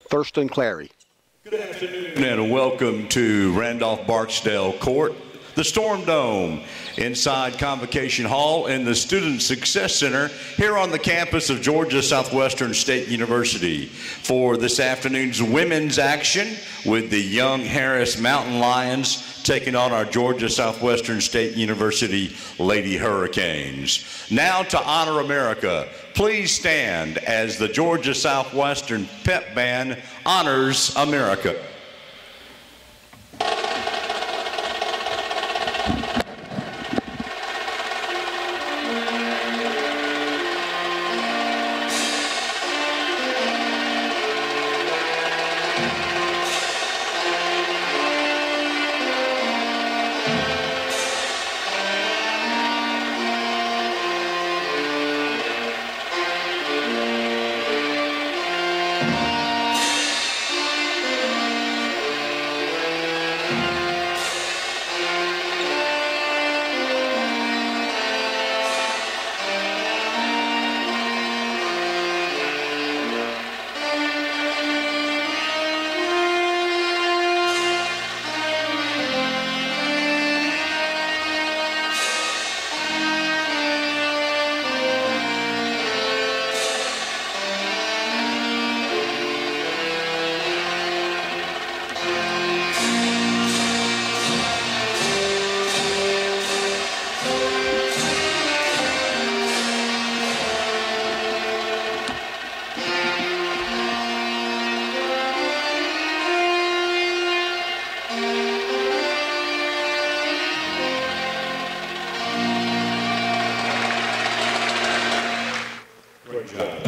Thurston Clary. Good afternoon and welcome to Randolph-Barksdale Court, the Storm Dome, inside Convocation Hall in the Student Success Center here on the campus of Georgia Southwestern State University for this afternoon's women's action with the young Harris Mountain Lions taking on our Georgia Southwestern State University Lady Hurricanes. Now to honor America, please stand as the Georgia Southwestern Pep Band honors America.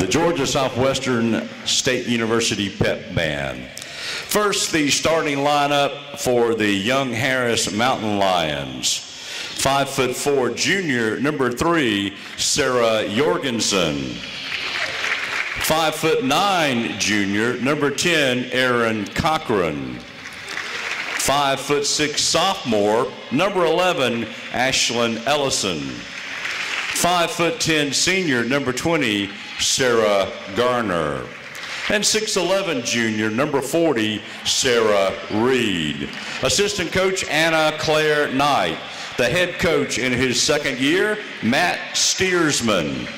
Georgia Southwestern State University Pep Band. First, the starting lineup for the young Harris Mountain Lions. 5'4" junior, number 3, Sarah Jorgensen. 5'9" junior, number 10, Aaron Cochran. 5'6" sophomore, number 11, Ashlyn Ellison. 5'10" senior, number 20, Sarah Garner. And 6'11" junior, number 40, Sarah Reed. Assistant coach, Anna Claire Knight. The head coach in his second year, Matt Steersman.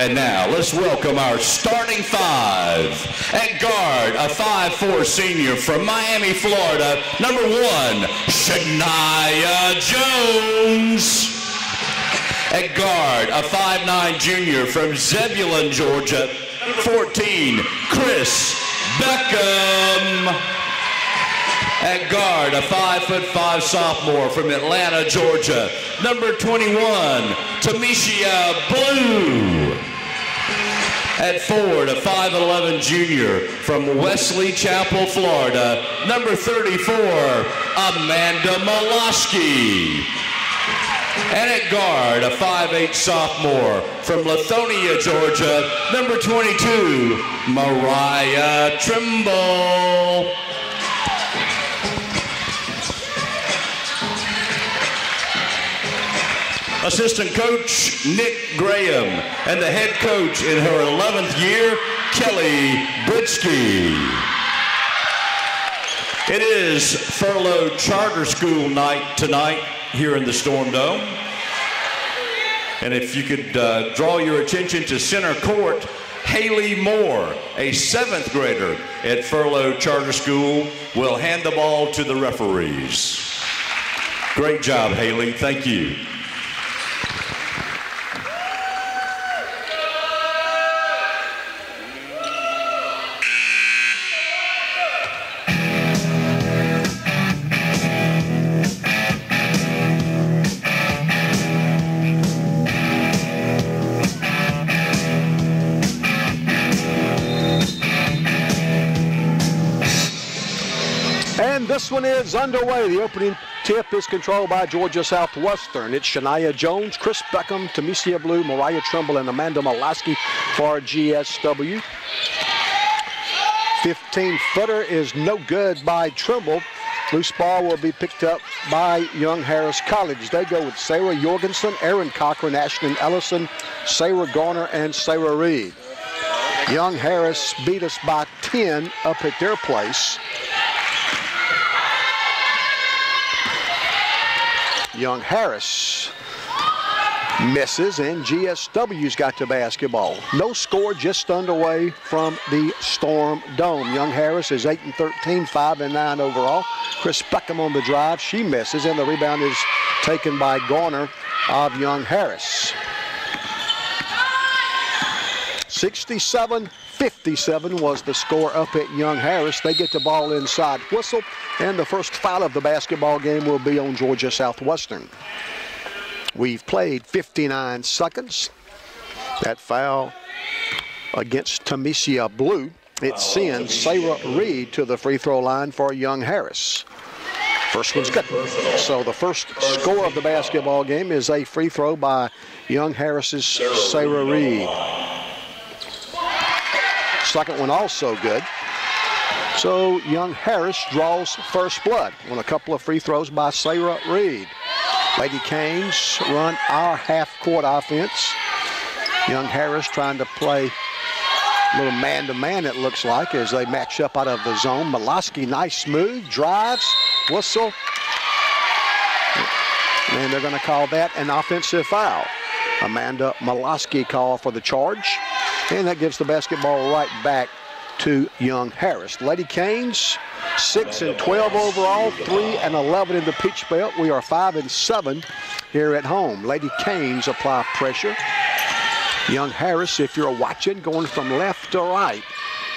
And now, let's welcome our starting 5. At guard, a 5'4" senior from Miami, Florida, number 1, Shania Jones. At guard, a 5'9" junior from Zebulon, Georgia, number 14, Chris Beckham. At guard, a 5'5" sophomore from Atlanta, Georgia, number 21, Tamisha Blue. At forward, a 5'11" junior from Wesley Chapel, Florida, number 34, Amanda Molosky. And at guard, a 5'8" sophomore from Lithonia, Georgia, number 22, Mariah Trimble. Assistant coach, Nick Graham, and the head coach in her 11th year, Kelly Britsky. It is Furlough Charter School night tonight here in the Storm Dome. And if you could draw your attention to center court, Haley Moore, a 7th grader at Furlough Charter School, will hand the ball to the referees. Great job, Haley. Thank you. This one is underway. The opening tip is controlled by Georgia Southwestern. It's Shania Jones, Chris Beckham, Tamisha Blue, Mariah Trimble, and Amanda Molosky for GSW. 15-footer is no good by Trimble. Loose ball will be picked up by Young Harris College. They go with Sarah Jorgensen, Erin Cochran, Ashlyn Ellison, Sarah Garner, and Sarah Reed. Young Harris beat us by 10 up at their place. Young Harris misses, and GSW's got the basketball. No score, just underway from the Storm Dome. Young Harris is 8-13, 5-9 overall. Chris Beckham on the drive. She misses, and the rebound is taken by Garner of Young Harris. 67-57 was the score up at Young Harris. They get the ball inside whistle, and the first foul of the basketball game will be on Georgia Southwestern. We've played 59 seconds. That foul against Tamesia Blue. It sends Sarah Reed to the free throw line for Young Harris. First one's good. So the first score of the basketball game is a free throw by Young Harris's Sarah Reed. Second one also good. So Young Harris draws first blood on a couple of free throws by Sarah Reed. Lady Canes run our half-court offense. Young Harris trying to play a little man-to-man, it looks like, as they match up out of the zone. Malosky, nice move, drives, whistle. And they're going to call that an offensive foul. Amanda Malosky called for the charge. And that gives the basketball right back to Young Harris. Lady Canes, 6-12 overall, 3-11 in the Peach Belt. We are 5-7 here at home. Lady Canes apply pressure. Young Harris, if you're watching, going from left to right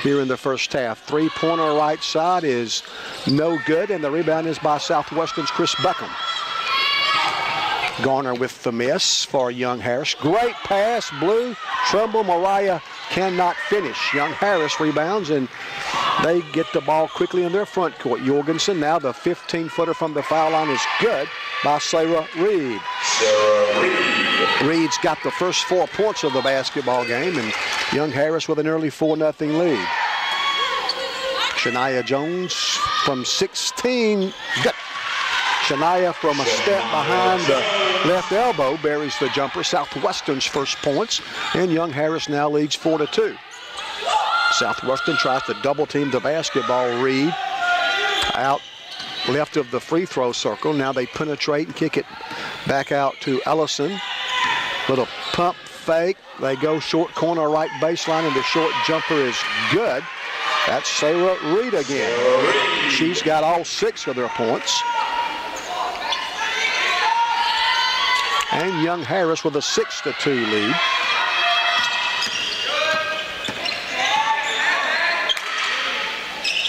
here in the first half. Three-pointer right side is no good, and the rebound is by Southwestern's Chris Beckham. Garner with the miss for Young Harris. Great pass, Blue. Trumbull, Mariah cannot finish. Young Harris rebounds, and they get the ball quickly in their front court. Jorgensen, now the 15-footer from the foul line, is good by Sarah Reed. Reed's got the first 4 points of the basketball game, and Young Harris with an early 4-0 lead. Shania Jones from 16. Good. Shania from a step behind the left elbow buries the jumper. Southwestern's first points, and Young Harris now leads 4-2. Southwestern tries to double team the basketball. Reed out left of the free throw circle. Now they penetrate and kick it back out to Ellison. Little pump fake. They go short corner right baseline, and the short jumper is good. That's Sarah Reed again. She's got all 6 of their points. And Young Harris with a 6-2 lead.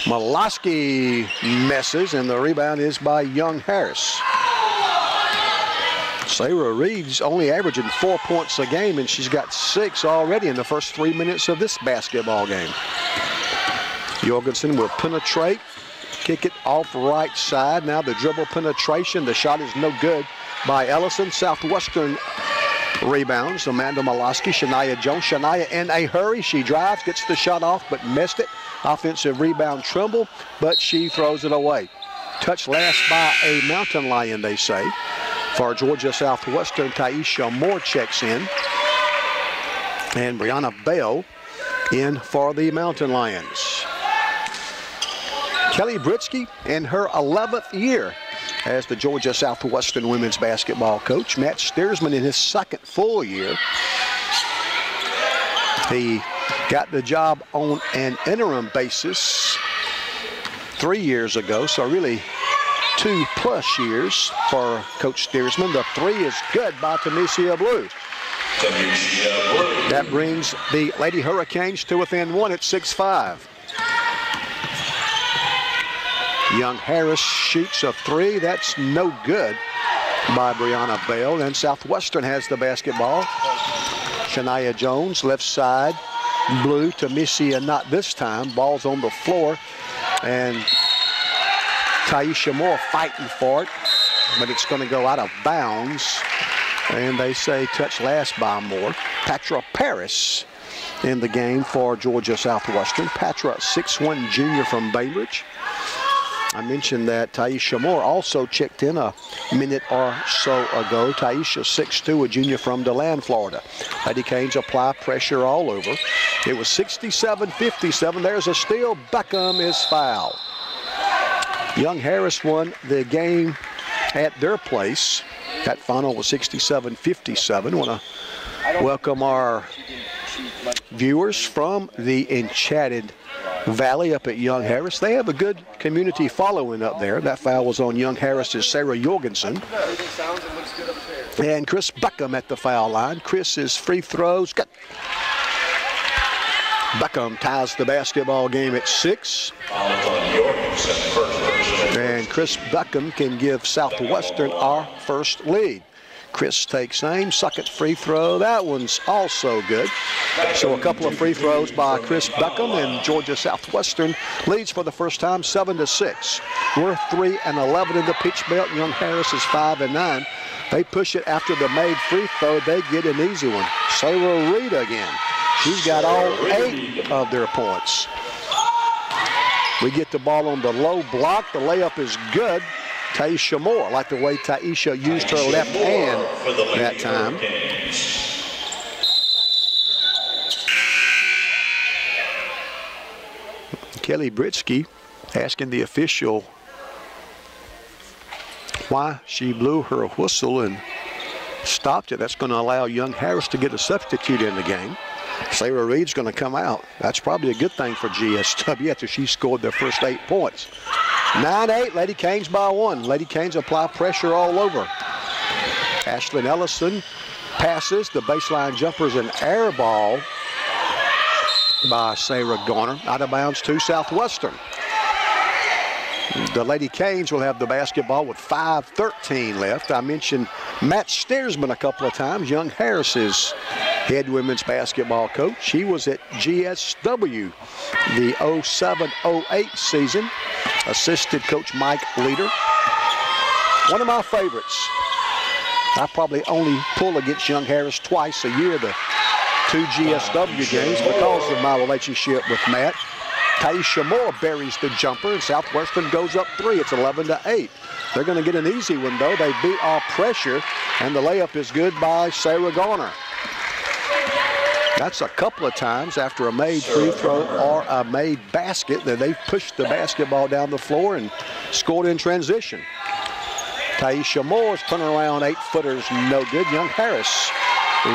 Malosky misses, and the rebound is by Young Harris. Sarah Reed's only averaging 4 points a game, and she's got 6 already in the first 3 minutes of this basketball game. Jorgensen will penetrate, kick it off right side. Now the dribble penetration. The shot is no good by Ellison. Southwestern rebounds. Amanda Malosky, Shania Jones. Shania in a hurry. She drives, gets the shot off, but missed it. Offensive rebound, Trumbull, but she throws it away. Touch last by a Mountain Lion, they say. For Georgia Southwestern, Taisha Moore checks in. And Brianna Bell in for the Mountain Lions. Kelly Britsky in her 11th year as the Georgia Southwestern women's basketball coach. Matt Steersman in his 2nd full year. He got the job on an interim basis 3 years ago, so really 2+ years for Coach Steersman. The 3 is good by Tamesia Blue. That brings the Lady Hurricanes to within 1 at 6-5. Young Harris shoots a 3. That's no good by Brianna Bell. And Southwestern has the basketball. Shania Jones, left side. Blue, Tamesia not this time. Ball's on the floor. And Taisha Moore fighting for it. But it's going to go out of bounds. And they say touch last by Moore. Patra Paris in the game for Georgia Southwestern. Patra, 6'1" junior from Bainbridge. I mentioned that Taisha Moore also checked in a minute or so ago. Taisha, 6'2", a junior from DeLand, Florida. Lady Canes apply pressure all over. It was 67-57. There's a steal. Beckham is fouled. Young Harris won the game at their place. That final was 67-57. Want to welcome our viewers from the Enchanted Valley up at Young Harris. They have a good community following up there. That foul was on Young Harris's Sarah Jorgensen. And Chris Beckham at the foul line. Chris's free throws. Got Beckham ties the basketball game at 6. And Chris Beckham can give Southwestern our first lead. Chris takes aim, second free throw. That one's also good. So a couple of free throws by Chris Beckham, and Georgia Southwestern leads for the first time 7-6. We're 3-11 in the pitch belt. Young Harris is 5-9. They push it after the made free throw. They get an easy one. Sarah Reed again. She's got all 8 of their points. We get the ball on the low block. The layup is good. Taisha Moore, like the way Taisha used her left hand that time. Kelly Britsky asking the official why she blew her whistle and stopped it. That's going to allow Young Harris to get a substitute in the game. Sarah Reed's going to come out. That's probably a good thing for GSW after she scored their first 8 points. 9-8, Lady Canes by 1. Lady Canes apply pressure all over. Ashlyn Ellison passes. The baseline jumper's an air ball by Sarah Garner. Out of bounds to Southwestern. The Lady Canes will have the basketball with 5:13 left. I mentioned Matt Steersman a couple of times, Young Harris's head women's basketball coach. He was at GSW the 07-08 season. Assisted Coach Mike Leader. One of my favorites. I probably only pull against Young Harris twice a year, the 2 GSW games, because of my relationship with Matt. Taisha Moore buries the jumper, and Southwestern goes up 3. It's 11-8. They're going to get an easy one, though. They beat all pressure, and the layup is good by Sarah Garner. That's a couple of times after a made free throw or a made basket that they've pushed the basketball down the floor and scored in transition. Taisha Moore's turning around 8-footers, no good. Young Harris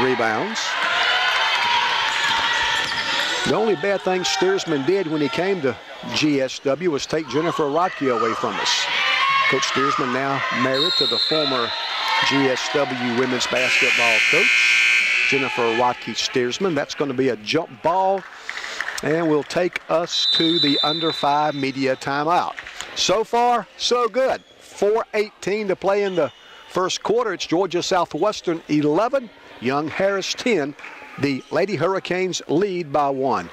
rebounds. The only bad thing Steersman did when he came to GSW was take Jennifer Rodkey away from us. Coach Steersman now married to the former GSW women's basketball coach, Jennifer Rodkey Steersman. That's going to be a jump ball, and will take us to the under 5 media timeout. So far, so good. 4:18 to play in the first quarter. It's Georgia Southwestern 11, Young Harris 10. The Lady Hurricanes lead by 1.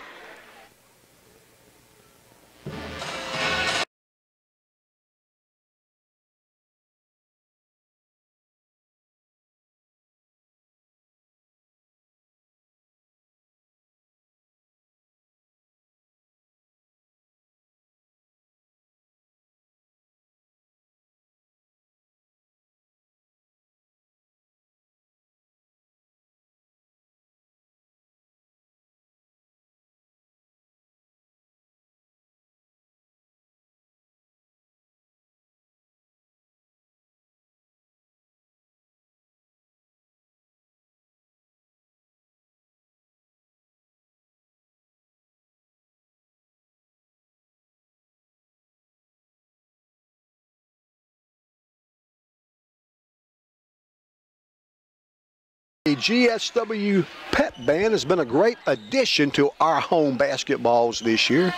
The GSW Pep Band has been a great addition to our home basketballs this year.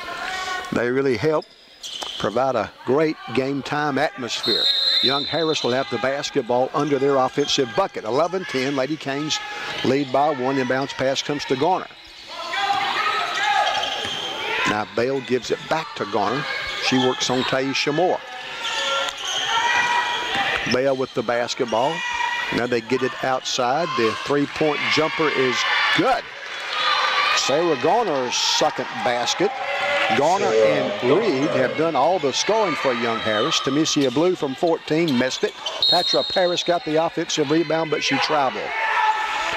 They really help provide a great game time atmosphere. Young Harris will have the basketball under their offensive bucket. 11-10, Lady Canes lead by 1. Inbounds pass comes to Garner. Now Bale gives it back to Garner. She works on Taisha Moore. Bale with the basketball. Now they get it outside. The three-point jumper is good. Sarah Garner's second basket. Garner and Reed have done all the scoring for Young Harris. Tamesia Blue from 14 missed it. Patra Paris got the offensive rebound, but she traveled.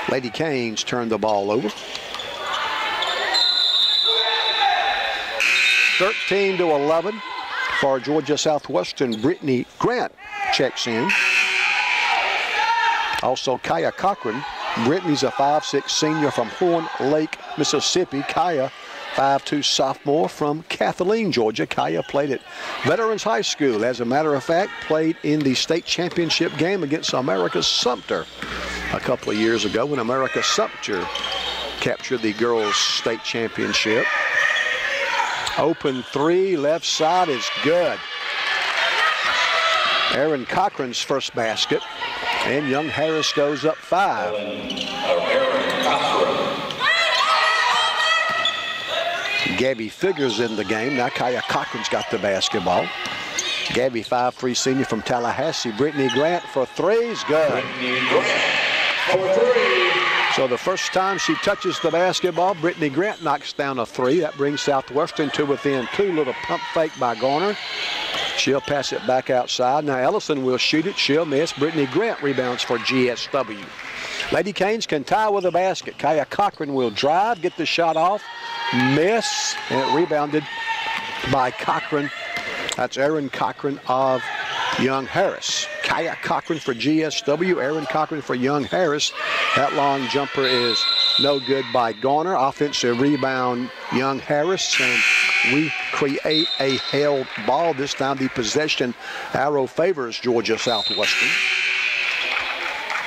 Lady Canes turned the ball over. 13-11 for Georgia Southwestern. Brittany Grant checks in. Also Kaya Cochran. Brittany's a 5'6" senior from Horn Lake, Mississippi. Kaya, 5'2" sophomore from Kathleen, Georgia. Kaya played at Veterans High School. As a matter of fact, played in the state championship game against Americus Sumter a couple of years ago when Americus Sumter captured the girls' state championship. Open three, left side is good. Erin Cochran's first basket, and Young Harris goes up 5. Gabby Figures in the game. Now Kaya Cochran's got the basketball. Gabby, 5'3" senior from Tallahassee. Brittany Grant for threes, good. So the first time she touches the basketball, Brittany Grant knocks down a 3. That brings Southwestern to within 2. Little pump fake by Garner. She'll pass it back outside. Now Ellison will shoot it. She'll miss. Brittany Grant rebounds for GSW. Lady Canes can tie with a basket. Kaya Cochran will drive, get the shot off, miss, and it rebounded by Cochran. That's Erin Cochran of Young Harris. Kaya Cochran for GSW, Erin Cochran for Young Harris. That long jumper is no good by Garner. Offensive rebound, Young Harris, and we create a held ball. This time the possession arrow favors Georgia Southwestern.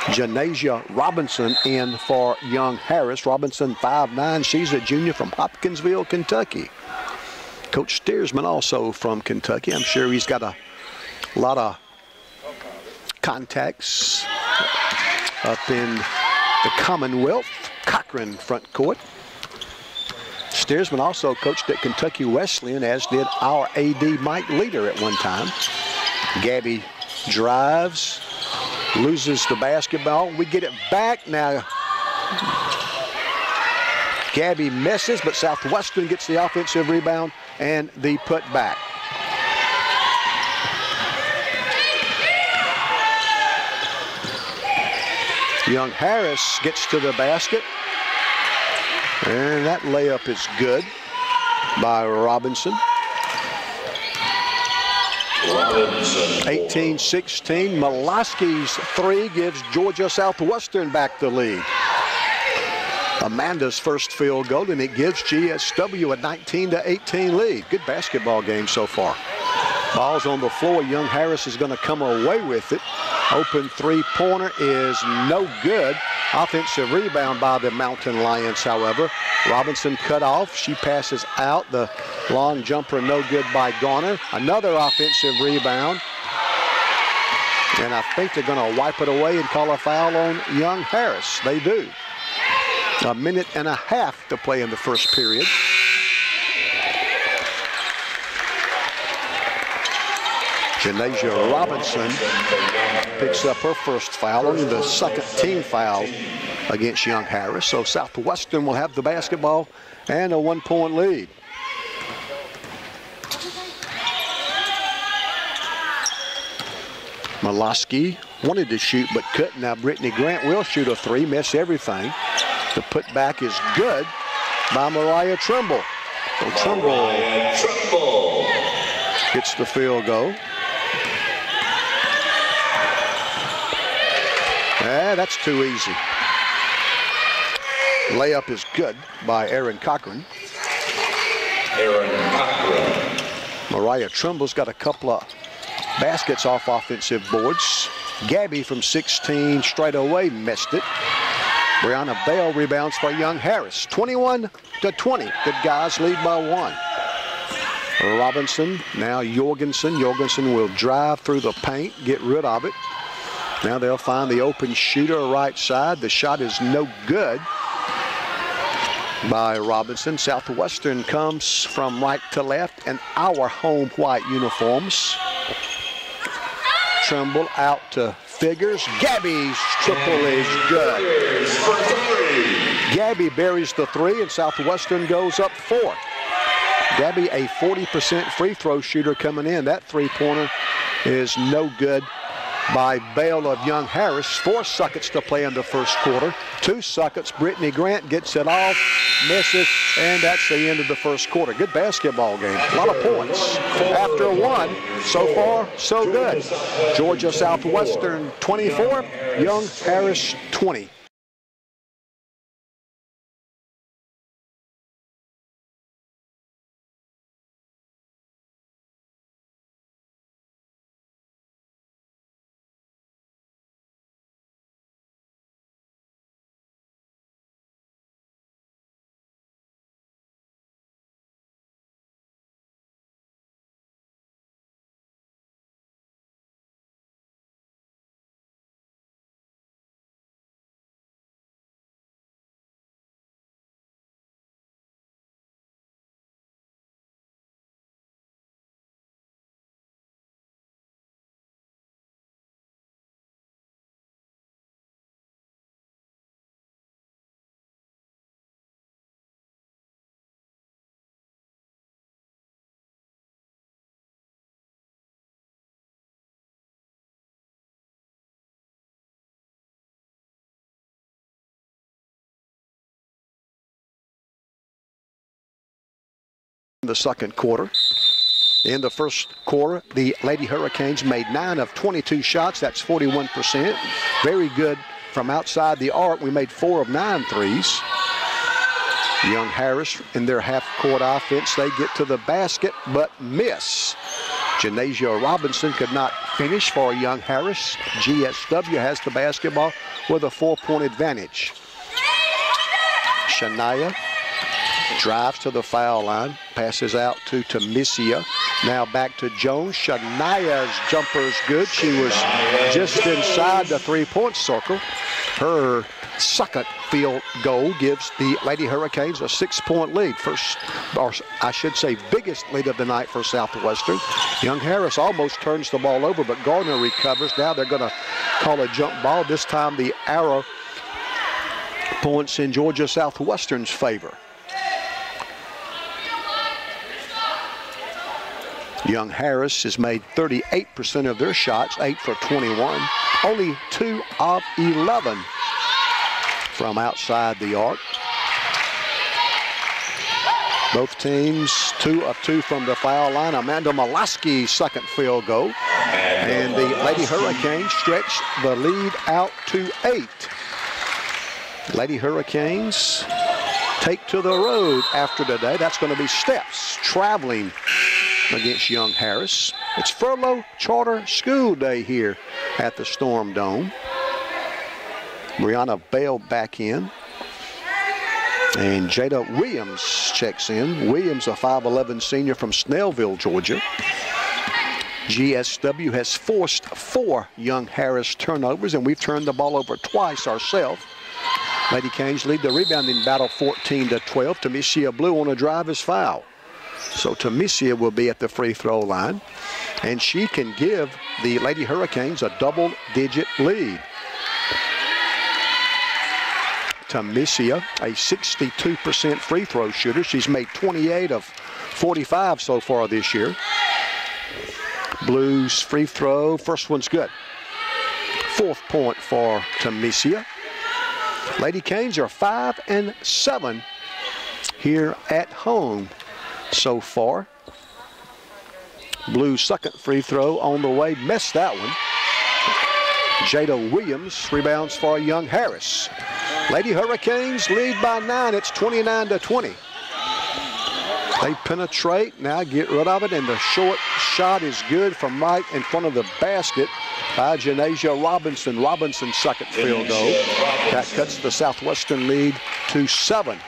Janasia Robinson in for Young Harris. Robinson, 5'9". She's a junior from Hopkinsville, Kentucky. Coach Steersman also from Kentucky. I'm sure he's got a lot of contacts up in the Commonwealth. Cochran front court. Steersman also coached at Kentucky Wesleyan, as did our AD Mike Leader at one time. Gabby drives, loses the basketball. We get it back now. Gabby misses, but Southwestern gets the offensive rebound and the putback. Young Harris gets to the basket, and that layup is good by Robinson. 18-16. Molaski's 3 gives Georgia Southwestern back the lead. Amanda's first field goal, and it gives GSW a 19-18 lead. Good basketball game so far. Ball's on the floor. Young Harris is going to come away with it. Open three-pointer is no good. Offensive rebound by the Mountain Lions, however. Robinson cut off. She passes out. The long jumper no good by Garner. Another offensive rebound. And I think they're going to wipe it away and call a foul on Young Harris. They do. A minute and a half to play in the first period. Janasia Robinson picks up her first foul, only the second team foul against Young Harris. So Southwestern will have the basketball and a 1-point lead. Molaski wanted to shoot but couldn't. Now Brittany Grant will shoot a 3, miss everything. The putback is good by Mariah Trimble. So Trimble gets the field goal. That's too easy. Layup is good by Erin Cochran. Mariah Trimble's got a couple of baskets off offensive boards. Gabby from 16 straight away missed it. Brianna Bell rebounds for Young Harris. 21-20. Good guys lead by 1. Robinson, now Jorgensen. Jorgensen will drive through the paint, get rid of it. Now they'll find the open shooter right side. The shot is no good by Robinson. Southwestern comes from right to left in our home white uniforms. Trimble out to Figures. Gabby's triple is good. Gabby buries the 3, and Southwestern goes up 4. Gabby, a 40% free throw shooter coming in. That three-pointer is no good by Bale of Young Harris. 4 seconds to play in the first quarter. 2 seconds. Brittany Grant gets it off, misses, and that's the end of the first quarter. Good basketball game. A lot of points. After 1, so far, so good. Georgia Southwestern 24, Young Harris 20. The second quarter. In the first quarter, the Lady Hurricanes made 9 of 22 shots. That's 41%. Very good from outside the arc. We made 4 of 9 threes. Young Harris in their half-court offense, they get to the basket but miss. Janasia Robinson could not finish for Young Harris. GSW has the basketball with a 4-point advantage. Shania drives to the foul line, passes out to Tamisia. Now back to Jones. Shania's jumper is good. She was just inside the three-point circle. Her second field goal gives the Lady Hurricanes a 6-point lead. First, or I should say, biggest lead of the night for Southwestern. Young Harris almost turns the ball over, but Gardner recovers. Now they're going to call a jump ball. This time the arrow points in Georgia Southwestern's favor. Young Harris has made 38% of their shots, 8 for 21. Only 2 of 11 from outside the arc. Both teams 2 of 2 from the foul line. Amanda Molaski's second field goal. And the Lady Hurricanes stretch the lead out to 8. Lady Hurricanes take to the road after today. That's going to be Steps traveling against Young Harris. It's Furlough Charter School Day here at the Storm Dome. Brianna Bale back in. And Jada Williams checks in. Williams, a 5'11 senior from Snellville, Georgia. GSW has forced 4 Young Harris turnovers, and we've turned the ball over twice ourselves. Lady Canes lead the rebounding battle 14-12. Tamisia Blue on a drive is foul. So Tamisia will be at the free throw line, and she can give the Lady Hurricanes a double-digit lead. Tamisia, a 62% free throw shooter. She's made 28 of 45 so far this year. Blues free throw, first one's good. 4th point for Tamisia. Lady Canes are 5-7 here at home so far. Blues' second free throw on the way, missed that one. Jada Williams rebounds for Young Harris. Lady Hurricanes lead by 9. It's 29-20. They penetrate, now get rid of it, and the short shot is good from right in front of the basket by Janasia Robinson. Robinson's second field goal. That cuts the Southwestern lead to 7.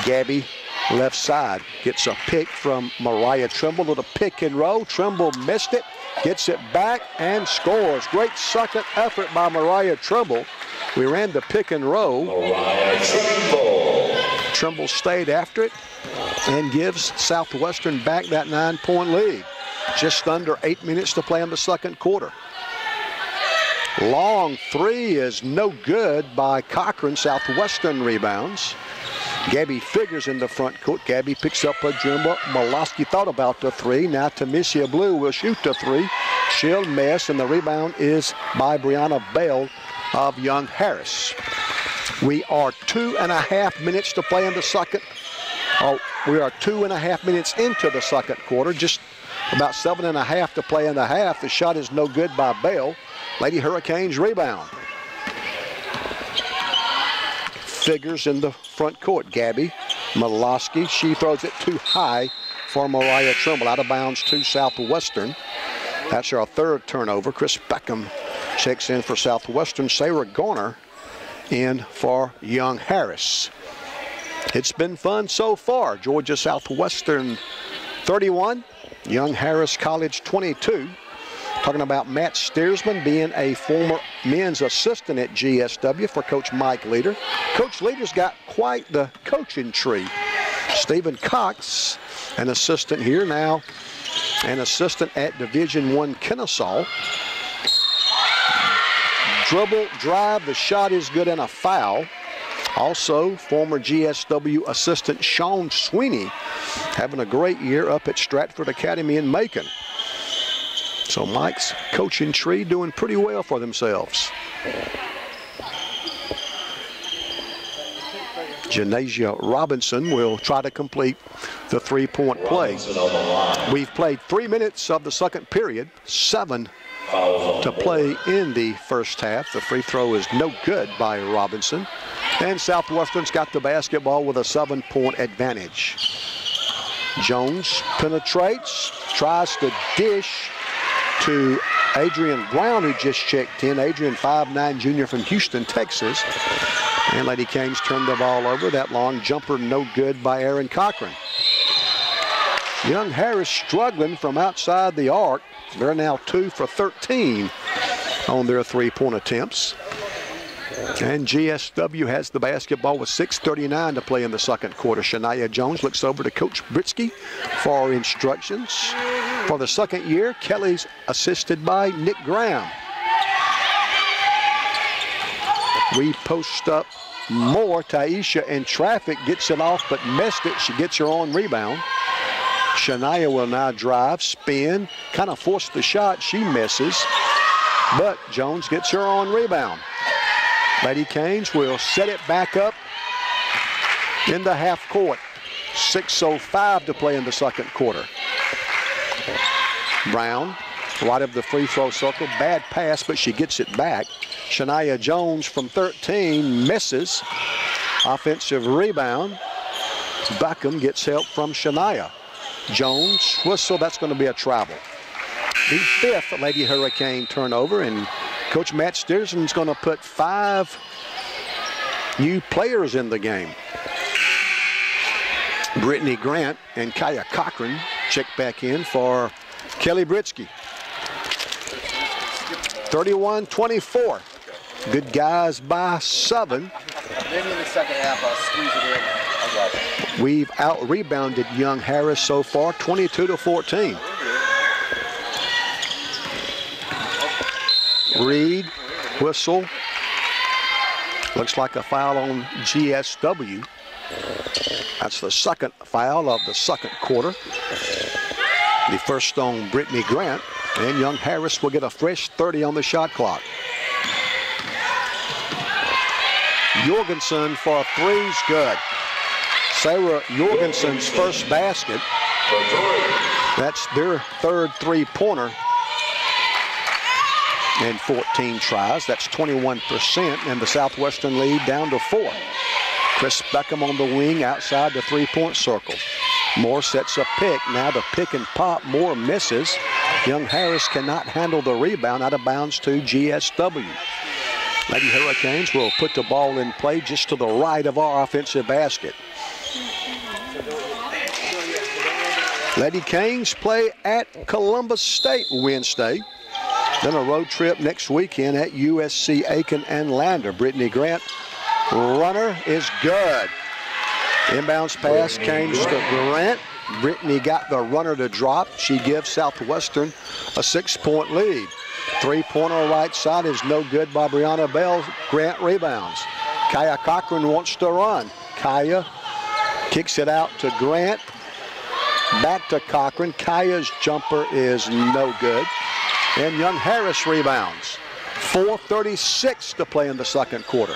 Gabby, left side, gets a pick from Mariah Trimble to the pick and roll. Trimble missed it, gets it back and scores. Great second effort by Mariah Trimble. We ran the pick and roll. Mariah Trimble. Trimble stayed after it and gives Southwestern back that 9-point lead. Just under 8 minutes to play in the second quarter. Long three is no good by Cochran. Southwestern rebounds. Gabby Figures in the front court. Gabby picks up a dribble. Molosky thought about the three. Now Tamisha Blue will shoot the three. She'll miss, and the rebound is by Brianna Bell of Young Harris. We are 2.5 minutes to play in the second. We are 2.5 minutes into the second quarter. Just about 7.5 to play in the half. The shot is no good by Bell. Lady Hurricanes rebound. Figures in the front court. Gabby Molosky. She throws it too high for Mariah Trimble. Out of bounds to Southwestern. That's our third turnover. Chris Beckham checks in for Southwestern. Sarah Garner in for Young Harris. It's been fun so far. Georgia Southwestern 31, Young Harris College 22. Talking about Matt Steersman being a former men's assistant at GSW for Coach Mike Leader. Coach Leader's got quite the coaching tree. Stephen Cox, an assistant here now, an assistant at Division I Kennesaw. Dribble, drive, the shot is good, and a foul. Also, former GSW assistant Sean Sweeney having a great year up at Stratford Academy in Macon. So Mike's coaching tree doing pretty well for themselves. Janasia Robinson will try to complete the three-point play. We've played 3 minutes of the second period, 7 to play in the first half. The free throw is no good by Robinson. And Southwestern's got the basketball with a 7-point advantage. Jones penetrates, tries to dish to Adrian Brown, who just checked in. Adrian, 5'9" junior from Houston, Texas. And Lady Canes turned the ball over. That long jumper no good by Aaron Cochran. Young Harris struggling from outside the arc. They're now 2 for 13 on their three-point attempts. And GSW has the basketball with 6:39 to play in the second quarter. Shania Jones looks over to Coach Britsky for instructions. For the second year, Kelly's assisted by Nick Graham. We post up more. Taisha in traffic gets it off but missed it. She gets her own rebound. Shania will now drive, spin, kind of force the shot. She misses, but Jones gets her own rebound. Lady Canes will set it back up in the half court. 6:05 to play in the second quarter. Brown, right of the free throw circle. Bad pass, but she gets it back. Shania Jones from 13 misses. Offensive rebound. Beckham gets help from Shania. Jones, whistle, that's going to be a travel. The 5th Lady Hurricane turnover, and Coach Matt Steersman's going to put 5 new players in the game. Brittany Grant and Kaya Cochran check back in for Kelly Britsky. 31-24. Good guys by 7. Maybe in the second half I'll squeeze it in. We've out-rebounded Young Harris so far, 22-14. Reed, whistle. Looks like a foul on GSW. That's the second foul of the second quarter. The first on Brittany Grant. And Young Harris will get a fresh 30 on the shot clock. Jorgensen for a three's good. Sarah Jorgensen's first basket. That's their third three-pointer in 14 tries. That's 21%, and the Southwestern lead down to 4. Chris Beckham on the wing outside the three-point circle. Moore sets a pick. Now the pick and pop. Moore misses. Young Harris cannot handle the rebound. Out of bounds to GSW. Lady Hurricanes will put the ball in play just to the right of our offensive basket. Lady Canes play at Columbus State Wednesday. Then a road trip next weekend at USC Aiken and Lander. Brittany Grant, runner is good. Inbounds pass came to Grant. Brittany got the runner to drop. She gives Southwestern a 6-point lead. Three-pointer right side is no good by Brianna Bell. Grant rebounds. Kaya Cochran wants to run. Kaya Kicks it out to Grant. Back to Cochran. Kaya's jumper is no good. And Young Harris rebounds. 4:36 to play in the second quarter.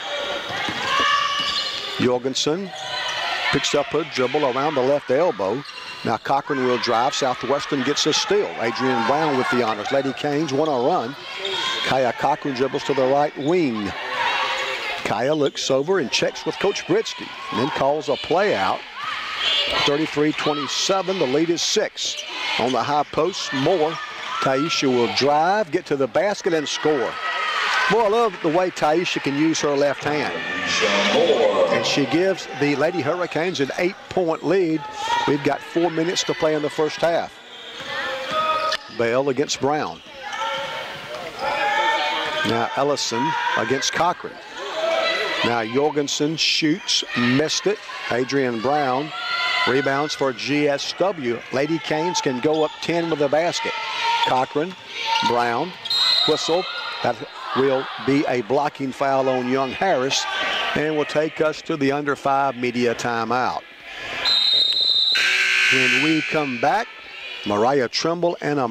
Jorgensen picks up her dribble around the left elbow. Now Cochran will drive. Southwestern gets a steal. Adrian Brown with the honors. Lady Canes want to run. Kaya Cochran dribbles to the right wing. Kaya looks over and checks with Coach Britsky and then calls a play out. 33-27, the lead is 6. On the high post, Moore. Taisha will drive, get to the basket, and score. Boy, I love the way Taisha can use her left hand. And she gives the Lady Hurricanes an 8-point lead. We've got 4 minutes to play in the first half. Bell against Brown. Now Ellison against Cochran. Now Jorgensen shoots, missed it. Adrian Brown rebounds for GSW. Lady Canes can go up 10 with the basket. Cochran, Brown, whistle. That will be a blocking foul on Young Harris and will take us to the under 5 media timeout. When we come back, Mariah Trimble and a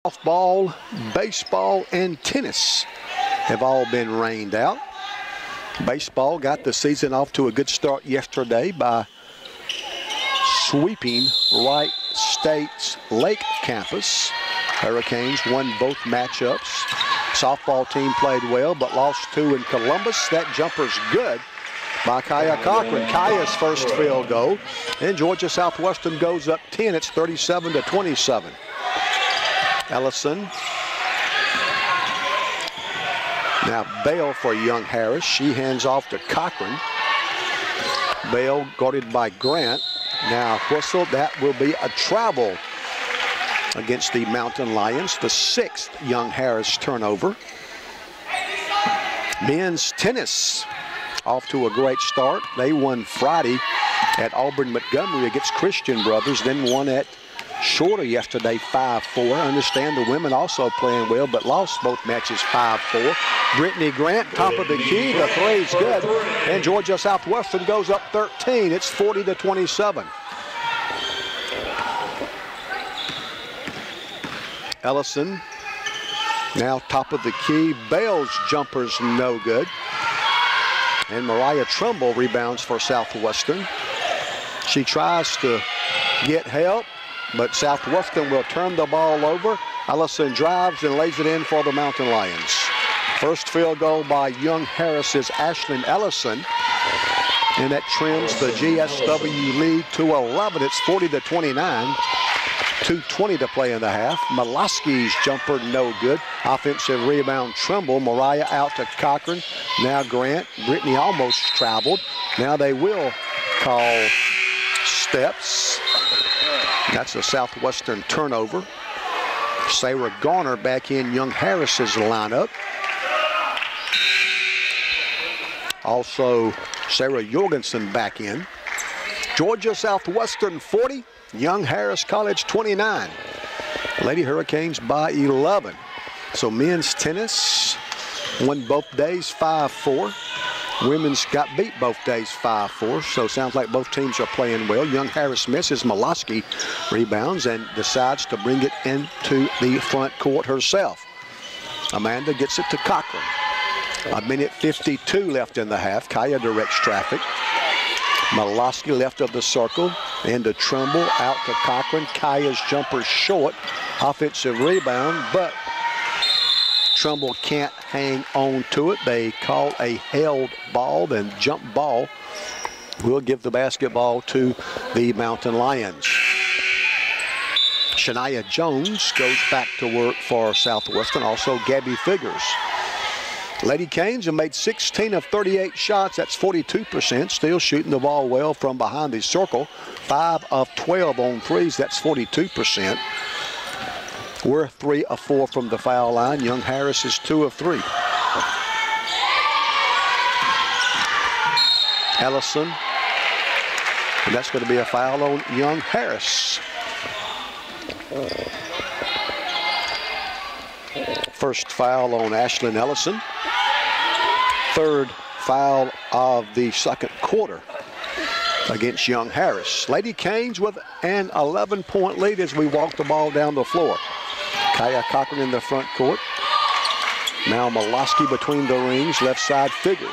softball, baseball, and tennis have all been rained out. Baseball got the season off to a good start yesterday by sweeping Wright State's Lake campus. Hurricanes won both matchups. Softball team played well but lost 2 in Columbus. That jumper's good by Kaya Cochran. Kaya's first field goal. And Georgia Southwestern goes up 10. It's 37-27. Ellison. Now Bale for Young Harris. She hands off to Cochran. Bale guarded by Grant. Now whistle. That will be a travel against the Mountain Lions. The 6th Young Harris turnover. Men's tennis off to a great start. They won Friday at Auburn Montgomery against Christian Brothers, then won at Shorter yesterday 5-4. I understand the women also playing well, but lost both matches 5-4. Brittany Grant, top of the key. The three's good. And Georgia Southwestern goes up 13. It's 40-27. Ellison, now top of the key. Bale's jumper's no good. And Mariah Trimble rebounds for Southwestern. She tries to get help, but Southwestern will turn the ball over. Ellison drives and lays it in for the Mountain Lions. First field goal by Young Harris is Ashlyn Ellison. And that trims the GSW lead to 11. It's 40-29. 2:20 to play in the half. Maloski's jumper no good. Offensive rebound Trimble. Mariah out to Cochran. Now Grant. Brittany almost traveled. Now they will call steps. That's a Southwestern turnover. Sarah Garner back in Young Harris's lineup. Also Sarah Jorgensen back in. Georgia Southwestern 40. Young Harris College 29. Lady Hurricanes by 11. So men's tennis won both days 5-4. Women's got beat both days 5-4, so sounds like both teams are playing well. Young Harris misses. Molosky rebounds and decides to bring it into the front court herself. Amanda gets it to Cochran. 1:52 left in the half. Kaya directs traffic. Molosky left of the circle. Into Trumbull, out to Cochran. Kaya's jumper short. Offensive rebound, but Trumbull can't hang on to it. They call a held ball, then jump ball will give the basketball to the Mountain Lions. Shania Jones goes back to work for Southwestern, also Gabby Figures. Lady Canes have made 16 of 38 shots. That's 42%. Still shooting the ball well from behind the circle. 5 of 12 on threes. That's 42%. We're 3 of 4 from the foul line. Young Harris is 2 of 3. Ellison. And that's going to be a foul on Young Harris. First foul on Ashlyn Ellison. Third foul of the second quarter against Young Harris. Lady Canes with an 11-point lead as we walk the ball down the floor. Kaya Cochran in the front court. Now Molosky between the rings, left side Figures.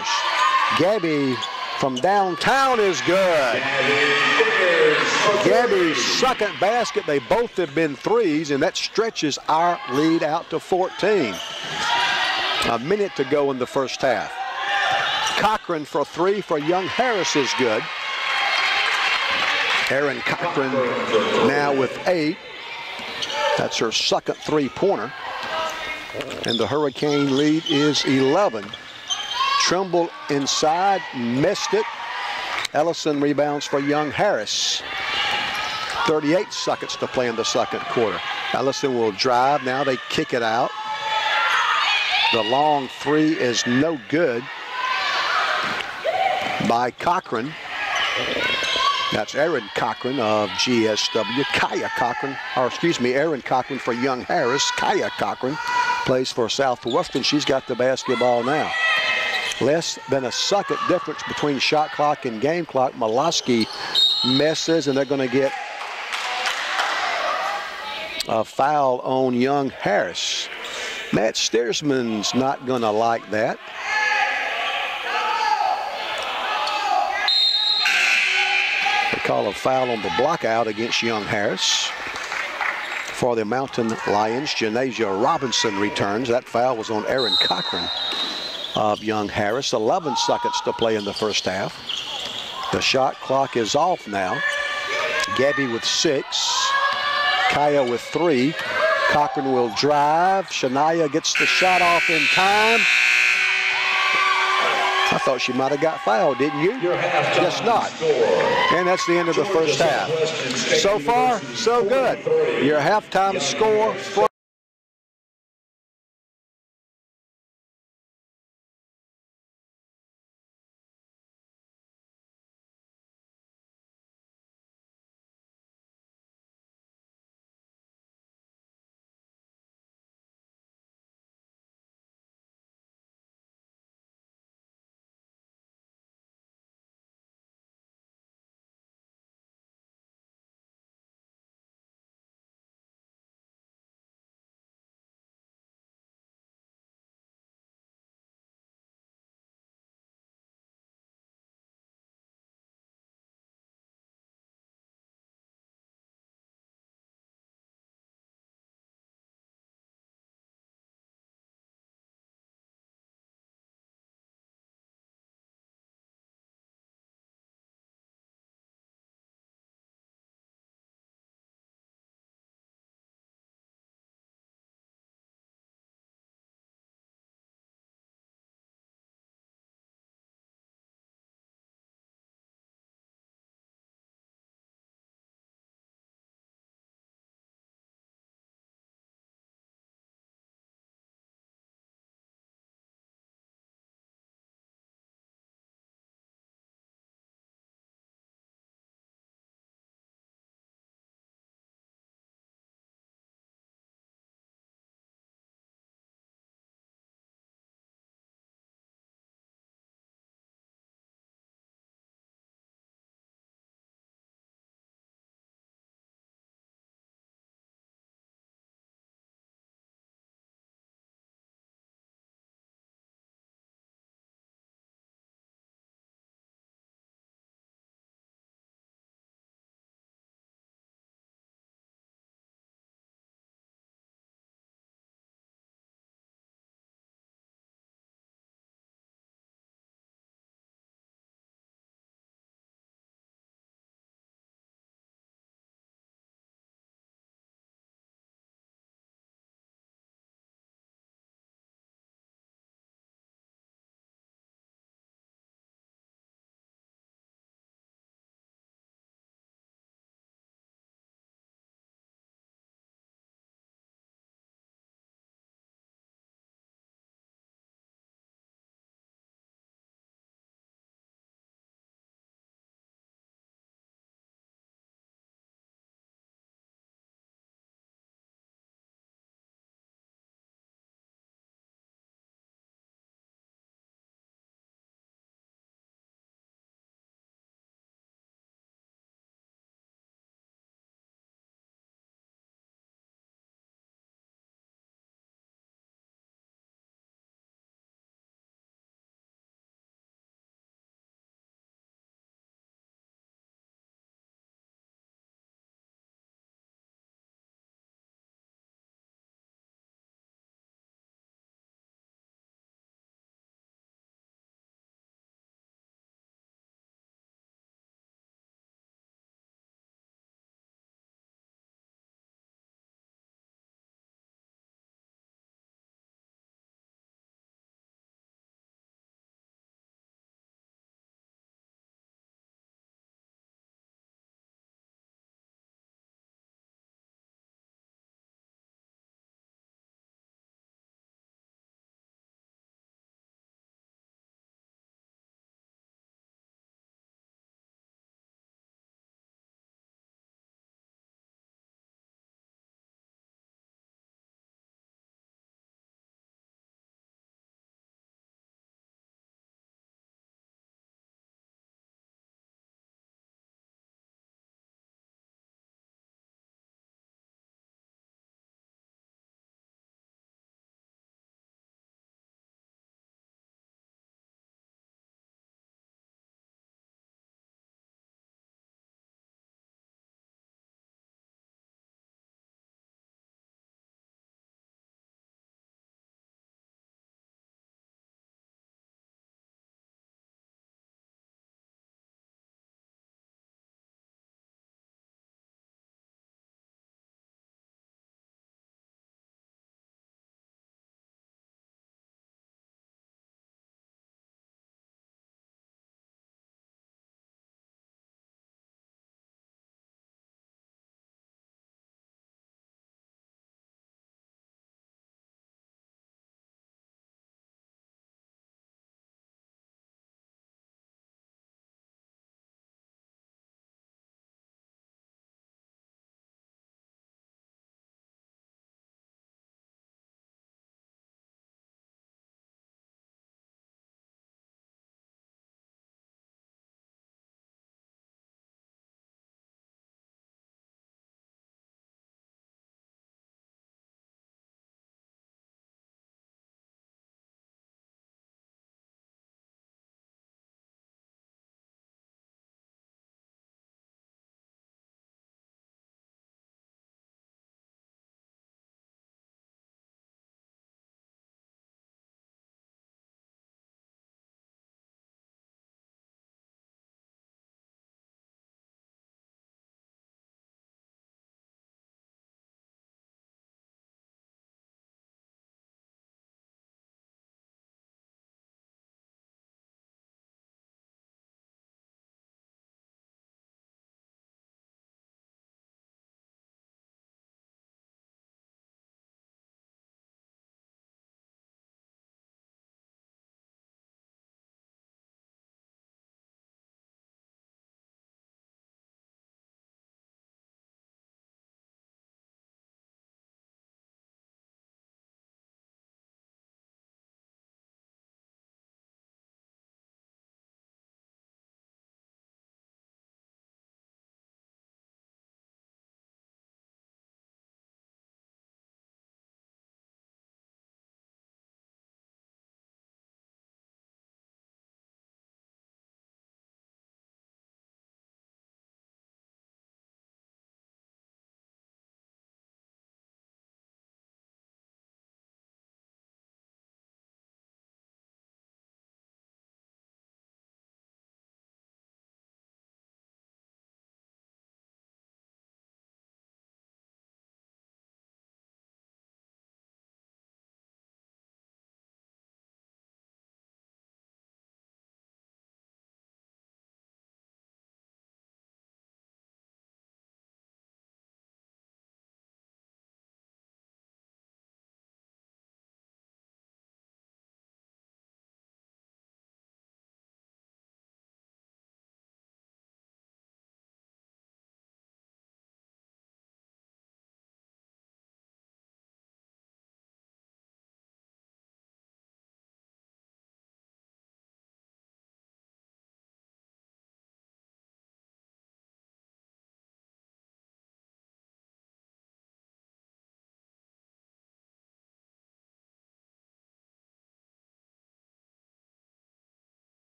Gabby from downtown is good. Gabby's second basket. They both have been threes, and that stretches our lead out to 14. A minute to go in the first half. Cochran for 3 for Young Harris is good. Erin Cochran now with 8. That's her second three-pointer. And the Hurricane lead is 11. Trumbull inside, missed it. Ellison rebounds for Young Harris. 38 seconds to play in the second quarter. Ellison will drive. Now they kick it out. The long three is no good by Cochran. That's Erin Cochran of GSW. Kaya Cochran, or excuse me, Erin Cochran for Young Harris. Kaya Cochran plays for Southwestern. She's got the basketball now. Less than a second difference between shot clock and game clock. Molosky misses, and they're going to get a foul on Young Harris. Matt Steersman's not going to like that. They call a foul on the block out against Young Harris. For the Mountain Lions, Janasia Robinson returns. That foul was on Erin Cochran of Young Harris. 11 seconds to play in the first half. The shot clock is off now. Gabby with 6. Kaya with 3. Cochran will drive. Shania gets the shot off in time. I thought she might have got fouled, didn't you? Guess not. And that's the end of the first half. So far, so good. Your halftime score.